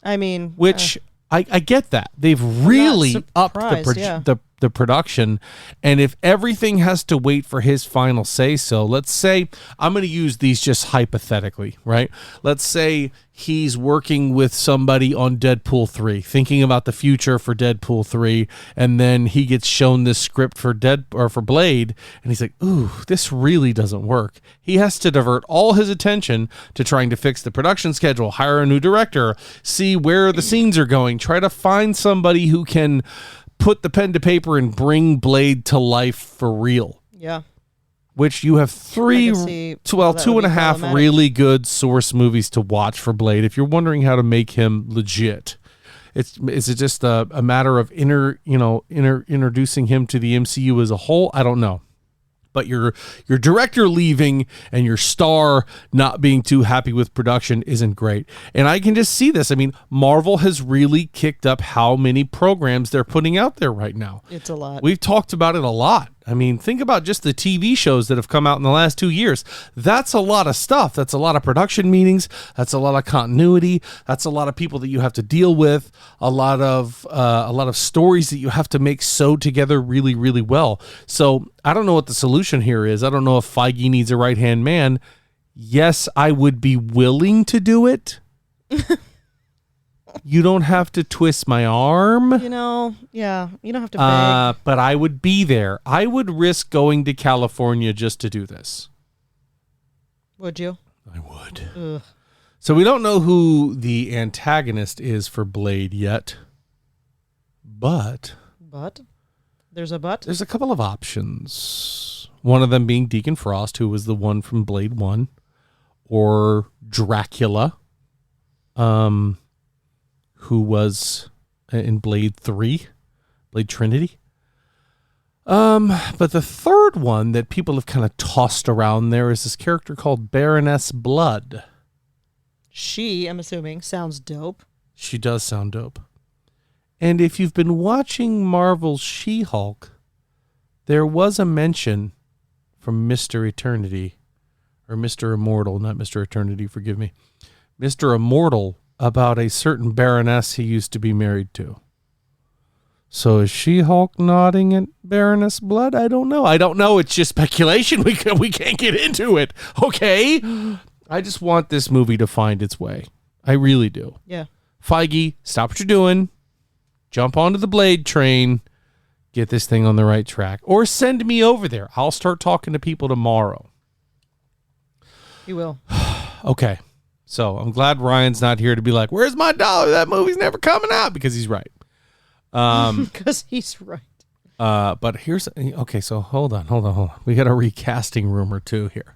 [SPEAKER 2] I mean,
[SPEAKER 1] which I get that. They've really upped the production. And if everything has to wait for his final say so, let's say, I'm going to use these just hypothetically, right? Let's say he's working with somebody on Deadpool 3, thinking about the future for Deadpool 3, and then he gets shown this script for Blade, and he's like, ooh, this really doesn't work. He has to divert all his attention to trying to fix the production schedule, hire a new director, see where the scenes are going, try to find somebody who can put the pen to paper and bring Blade to life for real.
[SPEAKER 2] Yeah.
[SPEAKER 1] Which you have 2.5 really good source movies to watch for Blade. If you're wondering how to make him legit, is it just a matter of introducing him to the MCU as a whole? I don't know. But your director leaving and your star not being too happy with production isn't great. And I can just see this. I mean, Marvel has really kicked up how many programs they're putting out there right now.
[SPEAKER 2] It's a lot.
[SPEAKER 1] We've talked about it a lot. I mean, think about just the TV shows that have come out in the last 2 years. That's a lot of stuff. That's a lot of production meetings. That's a lot of continuity. That's a lot of people that you have to deal with. A lot of stories that you have to make sew together really, really well. So I don't know what the solution here is. I don't know if Feige needs a right-hand man. Yes, I would be willing to do it. You don't have to twist my arm.
[SPEAKER 2] You don't have to beg.
[SPEAKER 1] But I would be there. I would risk going to California just to do this.
[SPEAKER 2] Would you?
[SPEAKER 1] I would.
[SPEAKER 2] Ugh.
[SPEAKER 1] So we don't know who the antagonist is for Blade yet. But?
[SPEAKER 2] There's a but?
[SPEAKER 1] There's a couple of options. One of them being Deacon Frost, who was the one from Blade 1. Or Dracula, who was in Blade 3, Blade Trinity. But the third one that people have kind of tossed around there is this character called Baroness Blood.
[SPEAKER 2] She, I'm assuming, sounds dope.
[SPEAKER 1] She does sound dope. And if you've been watching Marvel's She-Hulk, there was a mention from Mr. Eternity, or Mr. Immortal, not Mr. Eternity, forgive me, Mr. Immortal, about a certain Baroness he used to be married to. So is She-Hulk nodding at Baroness Blood? I don't know. It's just speculation. We can't get into it. Okay? I just want this movie to find its way. I really do.
[SPEAKER 2] Yeah.
[SPEAKER 1] Feige, stop what you're doing. Jump onto the Blade train. Get this thing on the right track. Or send me over there. I'll start talking to people tomorrow.
[SPEAKER 2] You will.
[SPEAKER 1] Okay. So I'm glad Ryan's not here to be like, where's my dollar? That movie's never coming out, because he's right.
[SPEAKER 2] Because he's right.
[SPEAKER 1] But here's, okay, so hold on. We got a recasting rumor too here.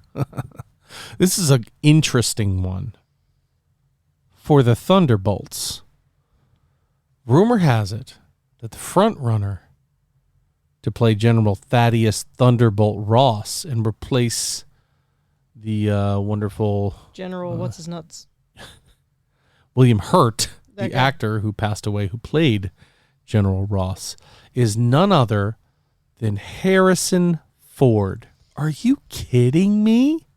[SPEAKER 1] This is an interesting one. For the Thunderbolts, rumor has it that the front runner to play General Thaddeus Thunderbolt Ross and replace the wonderful
[SPEAKER 2] General, what's his nuts?
[SPEAKER 1] William Hurt,
[SPEAKER 2] That
[SPEAKER 1] the
[SPEAKER 2] guy.
[SPEAKER 1] actor who passed away, who played General Ross, is none other than Harrison Ford. Are you kidding me?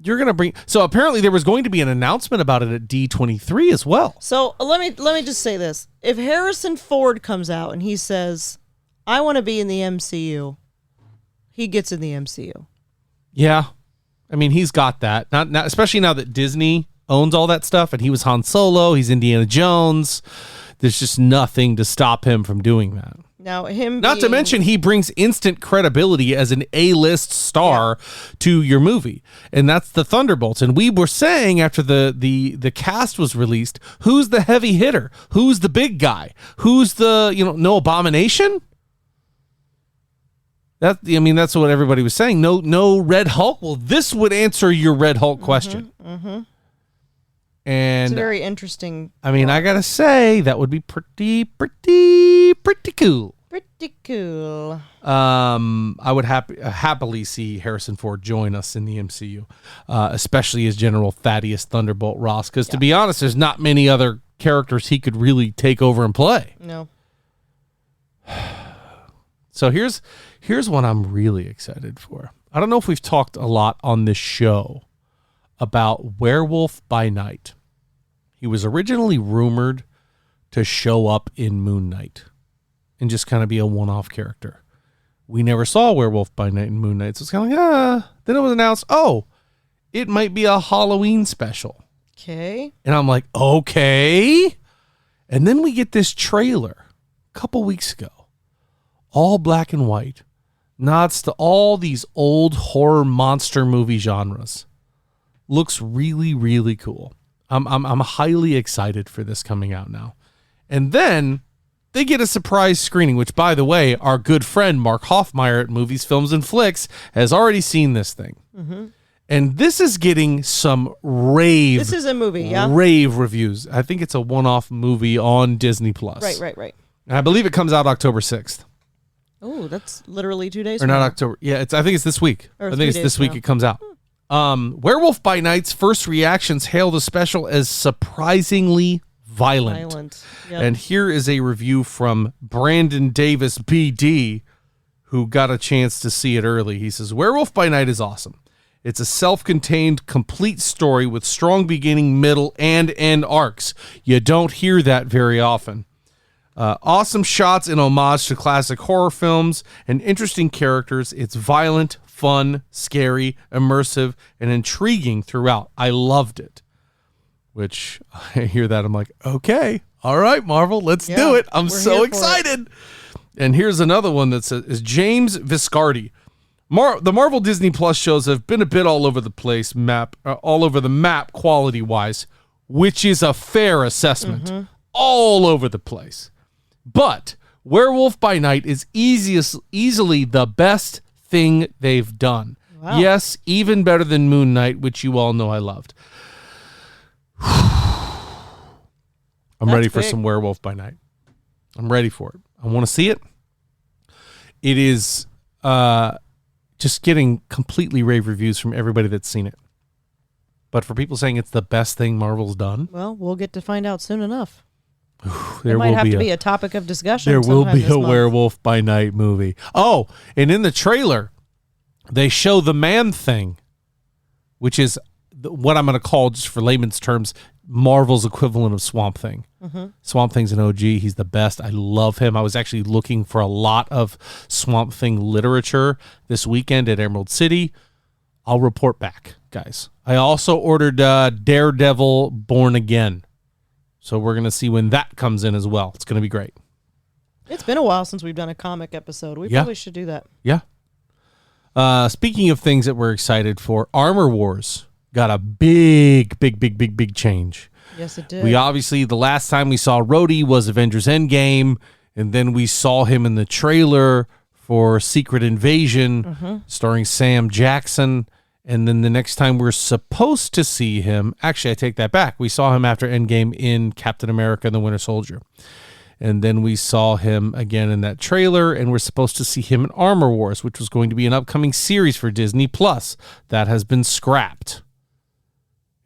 [SPEAKER 1] You're going to bring... So apparently there was going to be an announcement about it at D23 as well.
[SPEAKER 2] So let me just say this. If Harrison Ford comes out and he says, I want to be in the MCU, he gets in the MCU.
[SPEAKER 1] Yeah. I mean, he's got that. Not especially now that Disney owns all that stuff, and he was Han Solo, he's Indiana Jones. There's just nothing to stop him from doing that.
[SPEAKER 2] Now, him
[SPEAKER 1] Not to mention, he brings instant credibility as an A-list star to your movie. And that's the Thunderbolts. And we were saying after the cast was released, who's the heavy hitter? Who's the big guy? Who's the, no Abomination? That's what everybody was saying. No Red Hulk. Well, this would answer your Red Hulk question.
[SPEAKER 2] Mm-hmm.
[SPEAKER 1] And
[SPEAKER 2] it's very interesting.
[SPEAKER 1] I gotta say that would be pretty cool.
[SPEAKER 2] Pretty cool.
[SPEAKER 1] I would happily see Harrison Ford join us in the MCU, especially as General Thaddeus Thunderbolt Ross. Because to be honest, there's not many other characters he could really take over and play.
[SPEAKER 2] No.
[SPEAKER 1] So here's one I'm really excited for. I don't know if we've talked a lot on this show about Werewolf by Night. He was originally rumored to show up in Moon Knight and just kind of be a one-off character. We never saw Werewolf by Night in Moon Knight, so it's kind of like, Then it was announced, it might be a Halloween special.
[SPEAKER 2] Okay.
[SPEAKER 1] And I'm like, okay. And then we get this trailer a couple weeks ago, all black and white, nods to all these old horror monster movie genres. Looks really, really cool. I'm highly excited for this coming out now. And then they get a surprise screening, which, by the way, our good friend Mark Hoffmeyer at Movies, Films, and Flicks has already seen this thing. Mm-hmm. And this is getting some rave...
[SPEAKER 2] This is a movie, yeah?
[SPEAKER 1] Rave reviews. I think it's a one-off movie on Disney+.
[SPEAKER 2] Right.
[SPEAKER 1] And I believe it comes out October 6th.
[SPEAKER 2] Oh, that's literally 2 days
[SPEAKER 1] Or not October. Yeah, I think it's this week.
[SPEAKER 2] Or
[SPEAKER 1] I think it's this week
[SPEAKER 2] now.
[SPEAKER 1] it comes out. Werewolf by Night's first reactions hailed the special as surprisingly violent.
[SPEAKER 2] Yep.
[SPEAKER 1] And here is a review from Brandon Davis, BD, who got a chance to see it early. He says, Werewolf by Night is awesome. It's a self-contained, complete story with strong beginning, middle, and end arcs. You don't hear that very often. Awesome shots in homage to classic horror films and interesting characters. It's violent, fun, scary, immersive, and intriguing throughout. I loved it. which I hear that. I'm like, okay, all right, Marvel, let's do it. I'm so excited. And here's another one that says, is James Viscardi. The Marvel Disney Plus shows have been a bit all over the place, all over the map quality-wise, which is a fair assessment. Mm-hmm. All over the place. But Werewolf by Night is easily the best thing they've done. Wow. Yes, even better than Moon Knight, which you all know I loved. I'm ready for some Werewolf by Night. I'm ready for it. I want to see it. It is just getting completely rave reviews from everybody that's seen it. But for people saying it's the best thing Marvel's done,
[SPEAKER 2] well, we'll get to find out soon enough.
[SPEAKER 1] There
[SPEAKER 2] might have to be a topic of discussion.
[SPEAKER 1] There will be a Werewolf by Night movie. Oh, and in the trailer, they show the Man-Thing, which is what I'm going to call, just for layman's terms, Marvel's equivalent of Swamp Thing. Mm-hmm. Swamp Thing's an OG. He's the best. I love him. I was actually looking for a lot of Swamp Thing literature this weekend at Emerald City. I'll report back, guys. I also ordered Daredevil Born Again. So we're going to see when that comes in as well. It's going to be great.
[SPEAKER 2] It's been a while since we've done a comic episode. We probably should do that.
[SPEAKER 1] Yeah. Speaking of things that we're excited for, Armor Wars got a big change.
[SPEAKER 2] Yes, it did.
[SPEAKER 1] We obviously, the last time we saw Rhodey was Avengers Endgame, and then we saw him in the trailer for Secret Invasion, starring Sam Jackson. And then the next time we're supposed to see him, actually, I take that back. We saw him after Endgame in Captain America and the Winter Soldier. And then we saw him again in that trailer, and we're supposed to see him in Armor Wars, which was going to be an upcoming series for Disney+. That has been scrapped.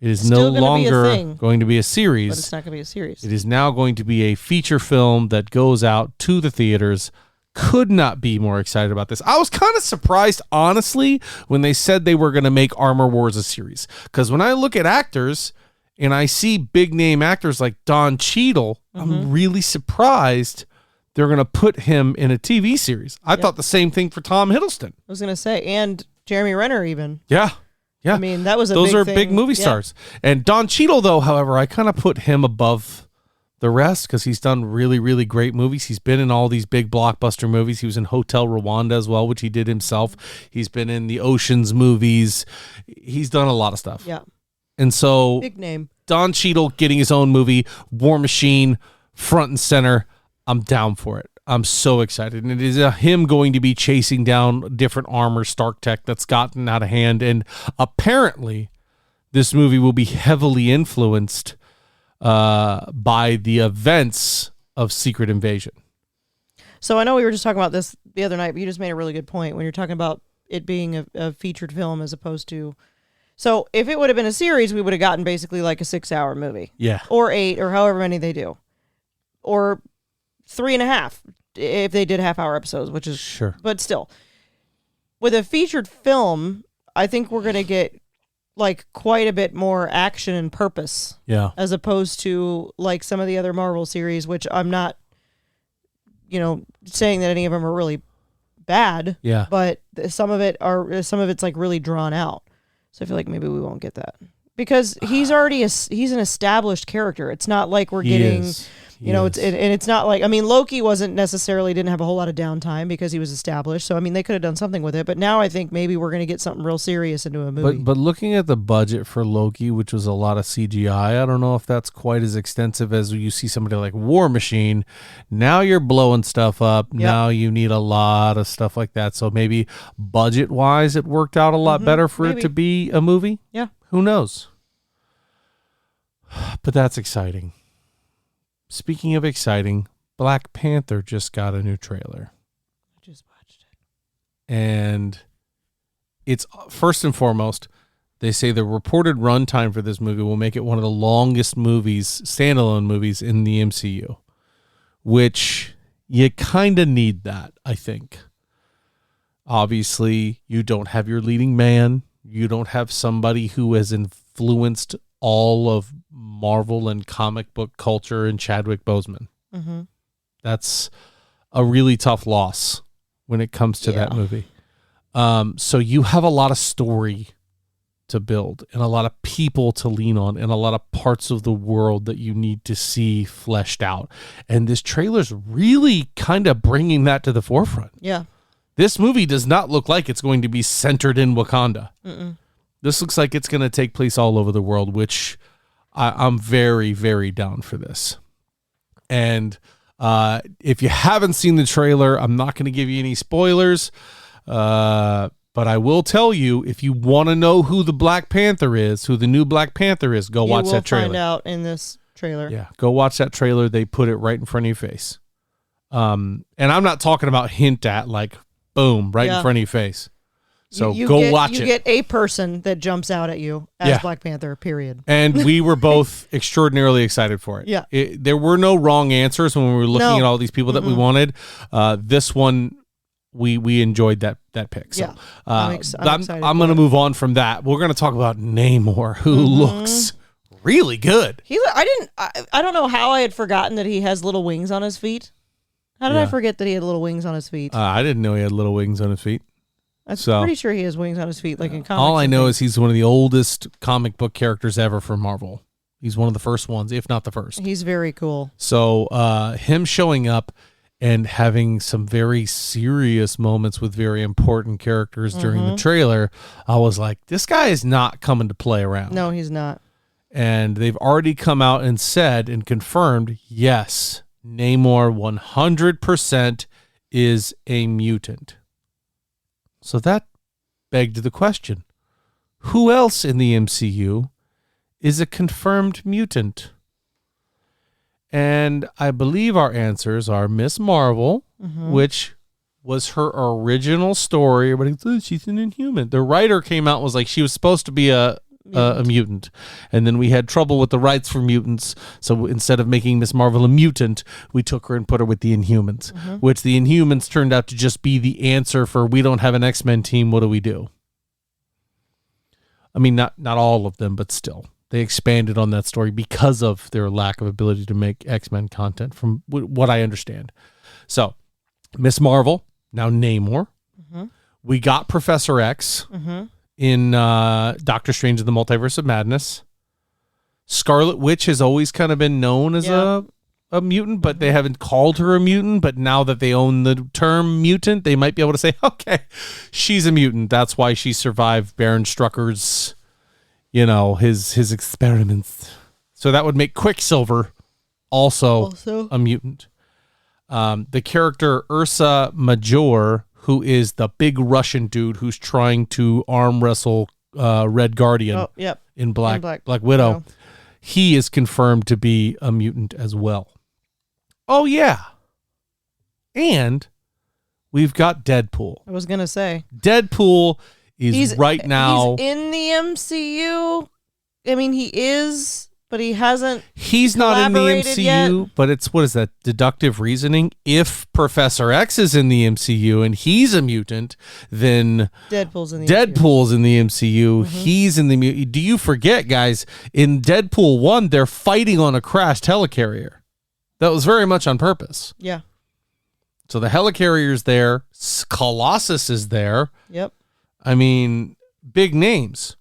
[SPEAKER 1] It is no longer going to be a series.
[SPEAKER 2] But it's not going to be a series.
[SPEAKER 1] It is now going to be a feature film that goes out to the theaters. Could not be more excited about this. I was kind of surprised, honestly, when they said they were going to make Armor Wars a series. Because when I look at actors and I see big name actors like Don Cheadle, I'm really surprised they're going to put him in a TV series. I thought the same thing for Tom Hiddleston.
[SPEAKER 2] I was going to say, and Jeremy Renner even.
[SPEAKER 1] Yeah.
[SPEAKER 2] I mean, that was
[SPEAKER 1] Those
[SPEAKER 2] big
[SPEAKER 1] are
[SPEAKER 2] thing.
[SPEAKER 1] big movie stars. And Don Cheadle, though, however, I kind of put him above the rest because he's done really, really great movies. He's been in all these big blockbuster movies. He was in Hotel Rwanda as well, which he did himself. He's been in the Oceans movies. He's done a lot of stuff.
[SPEAKER 2] Yeah.
[SPEAKER 1] And so
[SPEAKER 2] big name.
[SPEAKER 1] Don Cheadle getting his own movie, War Machine, front and center. I'm down for it. I'm so excited. And it is him going to be chasing down different armor, Stark Tech that's gotten out of hand. And apparently this movie will be heavily influenced by the events of Secret Invasion.
[SPEAKER 2] So I know we were just talking about this the other night, but you just made a really good point when you're talking about it being a featured film as opposed to... So if it would have been a series, we would have gotten basically like a 6-hour movie.
[SPEAKER 1] Yeah.
[SPEAKER 2] Or 8, or however many they do. Or 3.5 if they did half-hour episodes, which is...
[SPEAKER 1] Sure.
[SPEAKER 2] But still. With a featured film, I think we're going to get like quite a bit more action and purpose.
[SPEAKER 1] Yeah.
[SPEAKER 2] As opposed to like some of the other Marvel series, which I'm not, saying that any of them are really bad.
[SPEAKER 1] Yeah.
[SPEAKER 2] But some of it's like really drawn out. So I feel like maybe we won't get that because he's already he's an established character. It's not like we're getting, it's not like, Loki didn't have a whole lot of downtime because he was established. So, they could have done something with it. But now I think maybe we're going to get something real serious into a movie.
[SPEAKER 1] But looking at the budget for Loki, which was a lot of CGI, I don't know if that's quite as extensive as you see somebody like War Machine. Now you're blowing stuff up. Yep. Now you need a lot of stuff like that. So maybe budget-wise, it worked out a lot better for it to be a movie.
[SPEAKER 2] Yeah.
[SPEAKER 1] Who knows? But that's exciting. Speaking of exciting, Black Panther just got a new trailer.
[SPEAKER 2] I just watched it.
[SPEAKER 1] And it's, first and foremost, they say the reported runtime for this movie will make it one of the longest movies, standalone movies in the MCU, which you kind of need that, I think. Obviously, you don't have your leading man. You don't have somebody who has influenced all of Marvel and comic book culture in Chadwick Boseman. Mm-hmm. That's a really tough loss when it comes to that movie. So you have a lot of story to build and a lot of people to lean on and a lot of parts of the world that you need to see fleshed out. And this trailer's really kind of bringing that to the forefront.
[SPEAKER 2] Yeah.
[SPEAKER 1] This movie does not look like it's going to be centered in Wakanda.
[SPEAKER 2] Mm-mm.
[SPEAKER 1] This looks like it's going to take place all over the world, which I'm very, very down for this. And if you haven't seen the trailer, I'm not going to give you any spoilers. But I will tell you, if you want to know who the Black Panther is, who the new Black Panther is, go watch that trailer.
[SPEAKER 2] You will find out in this trailer.
[SPEAKER 1] Yeah, go watch that trailer. They put it right in front of your face. And I'm not talking about hint at, like, boom, right in front of your face. So go watch it.
[SPEAKER 2] You get a person that jumps out at you as Black Panther, period.
[SPEAKER 1] And we were both extraordinarily excited for it.
[SPEAKER 2] Yeah.
[SPEAKER 1] There were no wrong answers when we were looking at all these people that we wanted. This one, we enjoyed that pick. So I'm going to move on from that. We're going to talk about Namor, who looks really good.
[SPEAKER 2] I don't know how I had forgotten that he has little wings on his feet. How did I forget that he had little wings on his feet?
[SPEAKER 1] I didn't know he had little wings on his feet.
[SPEAKER 2] I'm pretty sure he has wings on his feet, like in comics.
[SPEAKER 1] All I know is he's one of the oldest comic book characters ever for Marvel. He's one of the first ones, if not the first.
[SPEAKER 2] He's very cool.
[SPEAKER 1] So him showing up and having some very serious moments with very important characters during the trailer, I was like, this guy is not coming to play around.
[SPEAKER 2] No, he's not.
[SPEAKER 1] And they've already come out and said and confirmed, yes, Namor 100% is a mutant. So that begged the question, who else in the MCU is a confirmed mutant? And I believe our answers are Miss Marvel, which was her original story. Everybody said she's an Inhuman. The writer came out and was like, she was supposed to be a mutant. And then we had trouble with the rights for mutants. So instead of making Miss Marvel a mutant, we took her and put her with the Inhumans, which the Inhumans turned out to just be the answer for, we don't have an X-Men team. What do we do? I mean, not all of them, but still. They expanded on that story because of their lack of ability to make X-Men content, from what I understand. So, Miss Marvel, now Namor. We got Professor X in Doctor Strange in the Multiverse of Madness. Scarlet Witch has always kind of been known as a mutant, but they haven't called her a mutant. But now that they own the term mutant, they might be able to say, okay, she's a mutant. That's why she survived Baron Strucker's, his experiments. So that would make Quicksilver also a mutant. The character Ursa Major, who is the big Russian dude who's trying to arm wrestle Red Guardian in Black Widow, he is confirmed to be a mutant as well. Oh, yeah. And we've got Deadpool.
[SPEAKER 2] I was going to say.
[SPEAKER 1] Deadpool is
[SPEAKER 2] he's
[SPEAKER 1] now.
[SPEAKER 2] He's in the MCU. I mean, he is, but he hasn't.
[SPEAKER 1] He's not in the MCU, yet. But it's, what is that, deductive reasoning? If Professor X is in the MCU and he's a mutant, then Deadpool's in the MCU. He's in the. Do you forget, guys, in Deadpool 1, they're fighting on a crashed helicarrier. That was very much on purpose.
[SPEAKER 2] Yeah.
[SPEAKER 1] So the helicarrier's there. Colossus is there.
[SPEAKER 2] Yep.
[SPEAKER 1] I mean, big names.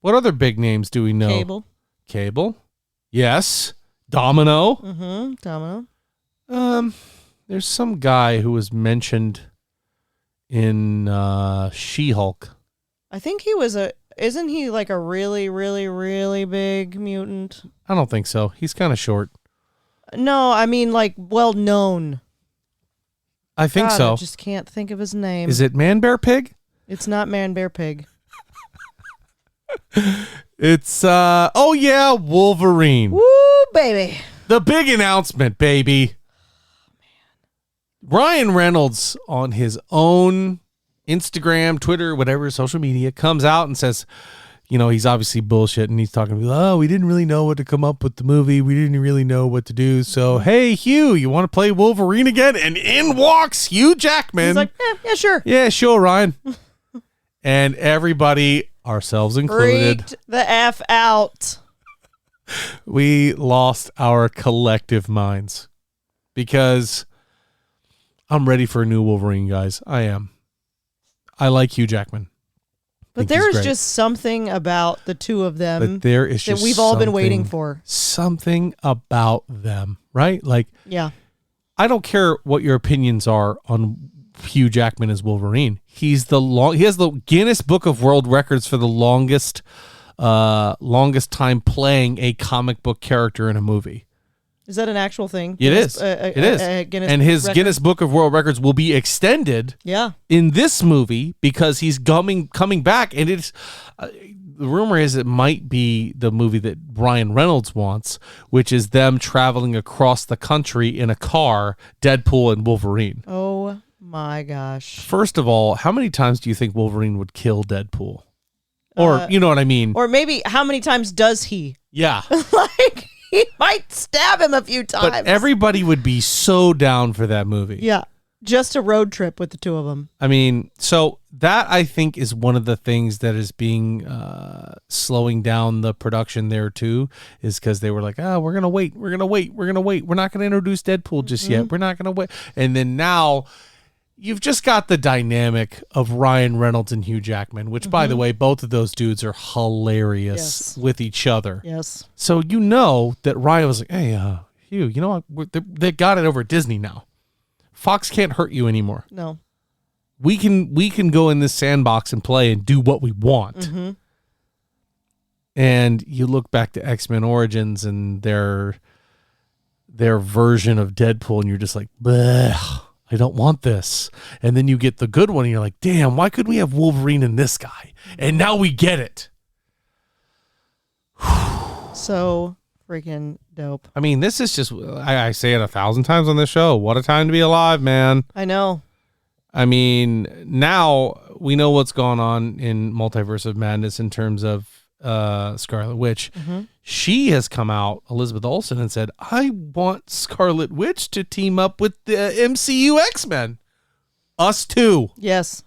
[SPEAKER 1] What other big names do we know? Cable. Yes. Domino.
[SPEAKER 2] Domino.
[SPEAKER 1] There's some guy who was mentioned in She-Hulk.
[SPEAKER 2] I think he was isn't he like a really, really, really big mutant?
[SPEAKER 1] I don't think so. He's kind of short.
[SPEAKER 2] No, I mean like well known.
[SPEAKER 1] I think so.
[SPEAKER 2] I just can't think of his name.
[SPEAKER 1] Is it Man Bear Pig?
[SPEAKER 2] It's not Man Bear Pig.
[SPEAKER 1] It's Wolverine.
[SPEAKER 2] Woo, baby.
[SPEAKER 1] The big announcement, baby. Ryan Reynolds on his own Instagram, Twitter, whatever, social media, comes out and says, he's obviously bullshit, and he's talking about, we didn't really know what to come up with the movie. We didn't really know what to do. So, hey, Hugh, you want to play Wolverine again? And in walks Hugh Jackman.
[SPEAKER 2] He's like, yeah, sure.
[SPEAKER 1] Yeah, sure, Ryan. And everybody, ourselves included,
[SPEAKER 2] freaked the F out.
[SPEAKER 1] We lost our collective minds because I'm ready for a new Wolverine, guys. I am. I like Hugh Jackman.
[SPEAKER 2] But there's just something about the two of them
[SPEAKER 1] that
[SPEAKER 2] we've all been waiting for.
[SPEAKER 1] Something about them, right? Like,
[SPEAKER 2] yeah.
[SPEAKER 1] I don't care what your opinions are on Hugh Jackman as Wolverine. He has the Guinness Book of World Records for the longest time playing a comic book character in a movie.
[SPEAKER 2] Is that an actual thing?
[SPEAKER 1] It is. It is. And his Guinness Book of World Records will be extended in this movie because he's coming back. And it's the rumor is it might be the movie that Ryan Reynolds wants, which is them traveling across the country in a car, Deadpool and Wolverine.
[SPEAKER 2] Oh, my gosh.
[SPEAKER 1] First of all, how many times do you think Wolverine would kill Deadpool? Or, you know what I mean?
[SPEAKER 2] Or maybe how many times does he?
[SPEAKER 1] Yeah.
[SPEAKER 2] Like... He might stab him a few times.
[SPEAKER 1] But everybody would be so down for that movie.
[SPEAKER 2] Yeah. Just a road trip with the two of them.
[SPEAKER 1] I mean, so that I think is one of the things that is being slowing down the production there too, is because they were like, we're going to wait. We're not going to introduce Deadpool just yet. We're not going to wait. And then now you've just got the dynamic of Ryan Reynolds and Hugh Jackman, which, by the way, both of those dudes are hilarious with each other.
[SPEAKER 2] Yes.
[SPEAKER 1] So you know that Ryan was like, hey, Hugh, you know what? They got it over at Disney now. Fox can't hurt you anymore.
[SPEAKER 2] No.
[SPEAKER 1] We can go in this sandbox and play and do what we want.
[SPEAKER 2] Mm-hmm.
[SPEAKER 1] And you look back to X-Men Origins and their version of Deadpool, and you're just like, bleh. I don't want this. And then you get the good one and you're like, damn, why could we have Wolverine in this guy? And now we get it.
[SPEAKER 2] So freaking dope.
[SPEAKER 1] I mean, this is just, I say it 1,000 times on this show. What a time to be alive, man.
[SPEAKER 2] I know.
[SPEAKER 1] I mean, now we know what's going on in Multiverse of Madness in terms of Scarlet Witch.
[SPEAKER 2] Mm-hmm.
[SPEAKER 1] She has come out, Elizabeth Olsen, and said, I want Scarlet Witch to team up with the MCU X-Men. Us too.
[SPEAKER 2] Yes.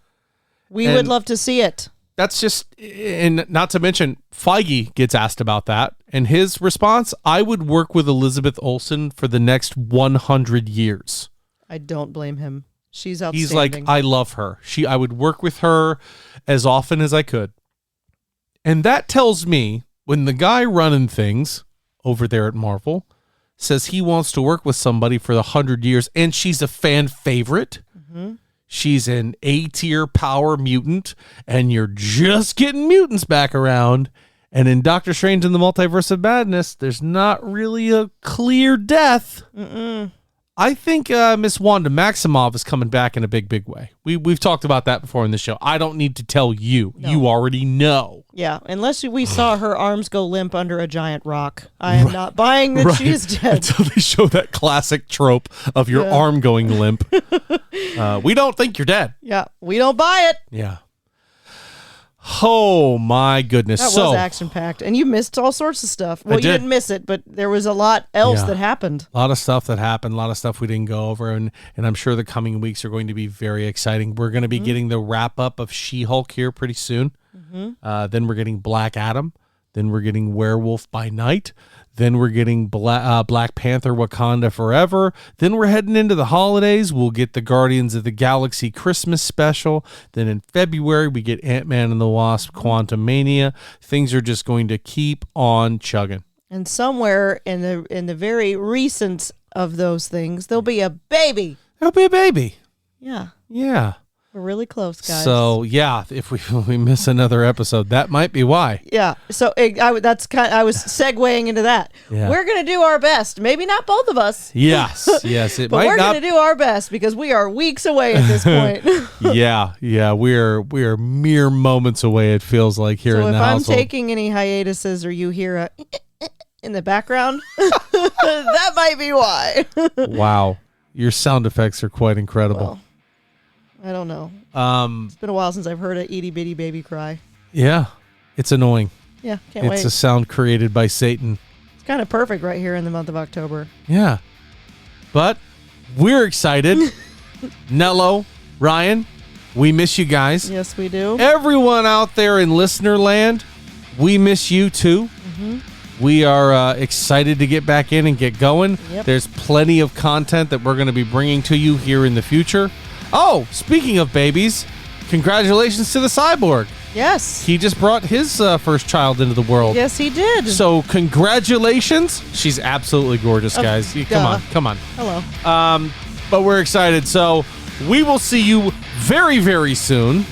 [SPEAKER 2] We would love to see it.
[SPEAKER 1] That's just, and not to mention, Feige gets asked about that, and his response, I would work with Elizabeth Olsen for the next 100 years.
[SPEAKER 2] I don't blame him. She's outstanding.
[SPEAKER 1] He's like, I love her. I would work with her as often as I could. And that tells me, when the guy running things over there at Marvel says he wants to work with somebody for 100 years, and she's a fan favorite, she's an A-tier power mutant, and you're just getting mutants back around, and in Doctor Strange in the Multiverse of Madness, there's not really a clear death. I think Miss Wanda Maximoff is coming back in a big, big way. We've talked about that before in the show. I don't need to tell you. No. You already know.
[SPEAKER 2] Yeah, unless we saw her arms go limp under a giant rock. I am not buying that she's dead.
[SPEAKER 1] Until they show that classic trope of your arm going limp. We don't think you're dead.
[SPEAKER 2] Yeah, we don't buy it.
[SPEAKER 1] Yeah. Oh, my goodness.
[SPEAKER 2] That was action-packed. And you missed all sorts of stuff. Well, you didn't miss it, but there was a lot else that happened.
[SPEAKER 1] A lot of stuff that happened, a lot of stuff we didn't go over, and I'm sure the coming weeks are going to be very exciting. We're going to be getting the wrap-up of She-Hulk here pretty soon. Then we're getting Black Adam. Then we're getting Werewolf by Night. Then we're getting Black Panther Wakanda Forever. Then we're heading into the holidays. We'll get the Guardians of the Galaxy Christmas special. Then in February, we get Ant-Man and the Wasp Quantumania. Things are just going to keep on chugging.
[SPEAKER 2] And somewhere in the very recent of those things, there'll be a baby.
[SPEAKER 1] There'll be a baby.
[SPEAKER 2] Yeah.
[SPEAKER 1] Yeah.
[SPEAKER 2] We're really close, guys.
[SPEAKER 1] So yeah, if we miss another episode, that might be why.
[SPEAKER 2] Yeah. So I was segueing into that.
[SPEAKER 1] Yeah.
[SPEAKER 2] We're gonna do our best. Maybe not both of us.
[SPEAKER 1] Yes. It
[SPEAKER 2] but
[SPEAKER 1] might
[SPEAKER 2] we're gonna do our best because we are weeks away at this point.
[SPEAKER 1] Yeah. We are mere moments away. It feels like here in the household.
[SPEAKER 2] So if I'm taking any hiatuses, or you hear a in the background, that might be why.
[SPEAKER 1] Wow, your sound effects are quite incredible.
[SPEAKER 2] Well, I don't know. It's been a while since I've heard a itty bitty baby cry.
[SPEAKER 1] Yeah, it's annoying.
[SPEAKER 2] Yeah, can't wait.
[SPEAKER 1] It's a sound created by Satan.
[SPEAKER 2] It's kind of perfect right here in the month of October.
[SPEAKER 1] Yeah, but we're excited. Nello, Ryan, we miss you guys.
[SPEAKER 2] Yes, we do.
[SPEAKER 1] Everyone out there in listener land, we miss you too. We are excited to get back in and get going.
[SPEAKER 2] Yep.
[SPEAKER 1] There's plenty of content that we're going to be bringing to you here in the future. Oh, speaking of babies, congratulations to the cyborg.
[SPEAKER 2] Yes.
[SPEAKER 1] He just brought his first child into the world.
[SPEAKER 2] Yes, he did.
[SPEAKER 1] So congratulations. She's absolutely gorgeous, guys. Come on.
[SPEAKER 2] Hello.
[SPEAKER 1] But we're excited. So we will see you very, very soon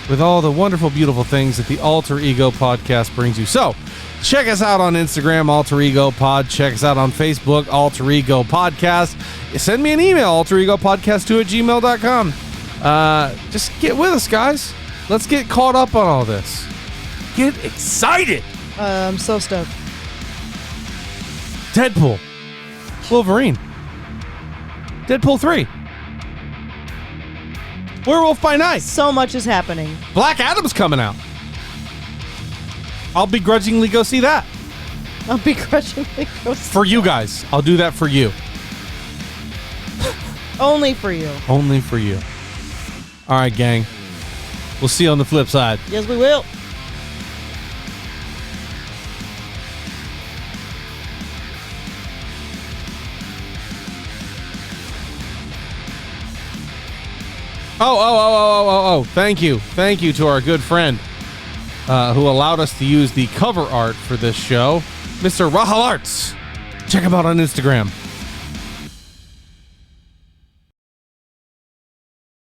[SPEAKER 1] with all the wonderful, beautiful things that the Alter Ego Podcast brings you. So check us out on Instagram, Alter Ego Pod. Check us out on Facebook, Alter Ego Podcast. Send me an email, alteregopodcast2@gmail.com. Just get with us, guys. Let's get caught up on all this. Get excited.
[SPEAKER 2] I'm so stoked.
[SPEAKER 1] Deadpool. Wolverine. Deadpool 3. Werewolf by Night.
[SPEAKER 2] So much is happening.
[SPEAKER 1] Black Adam's coming out. I'll begrudgingly go see that.
[SPEAKER 2] I'll begrudgingly go see
[SPEAKER 1] For you guys. I'll do that for you.
[SPEAKER 2] Only for you.
[SPEAKER 1] Only for you. All right, gang. We'll see you on the flip side.
[SPEAKER 2] Yes, we will.
[SPEAKER 1] Oh. Thank you to our good friend who allowed us to use the cover art for this show, Mr. Rahal Arts. Check him out on Instagram.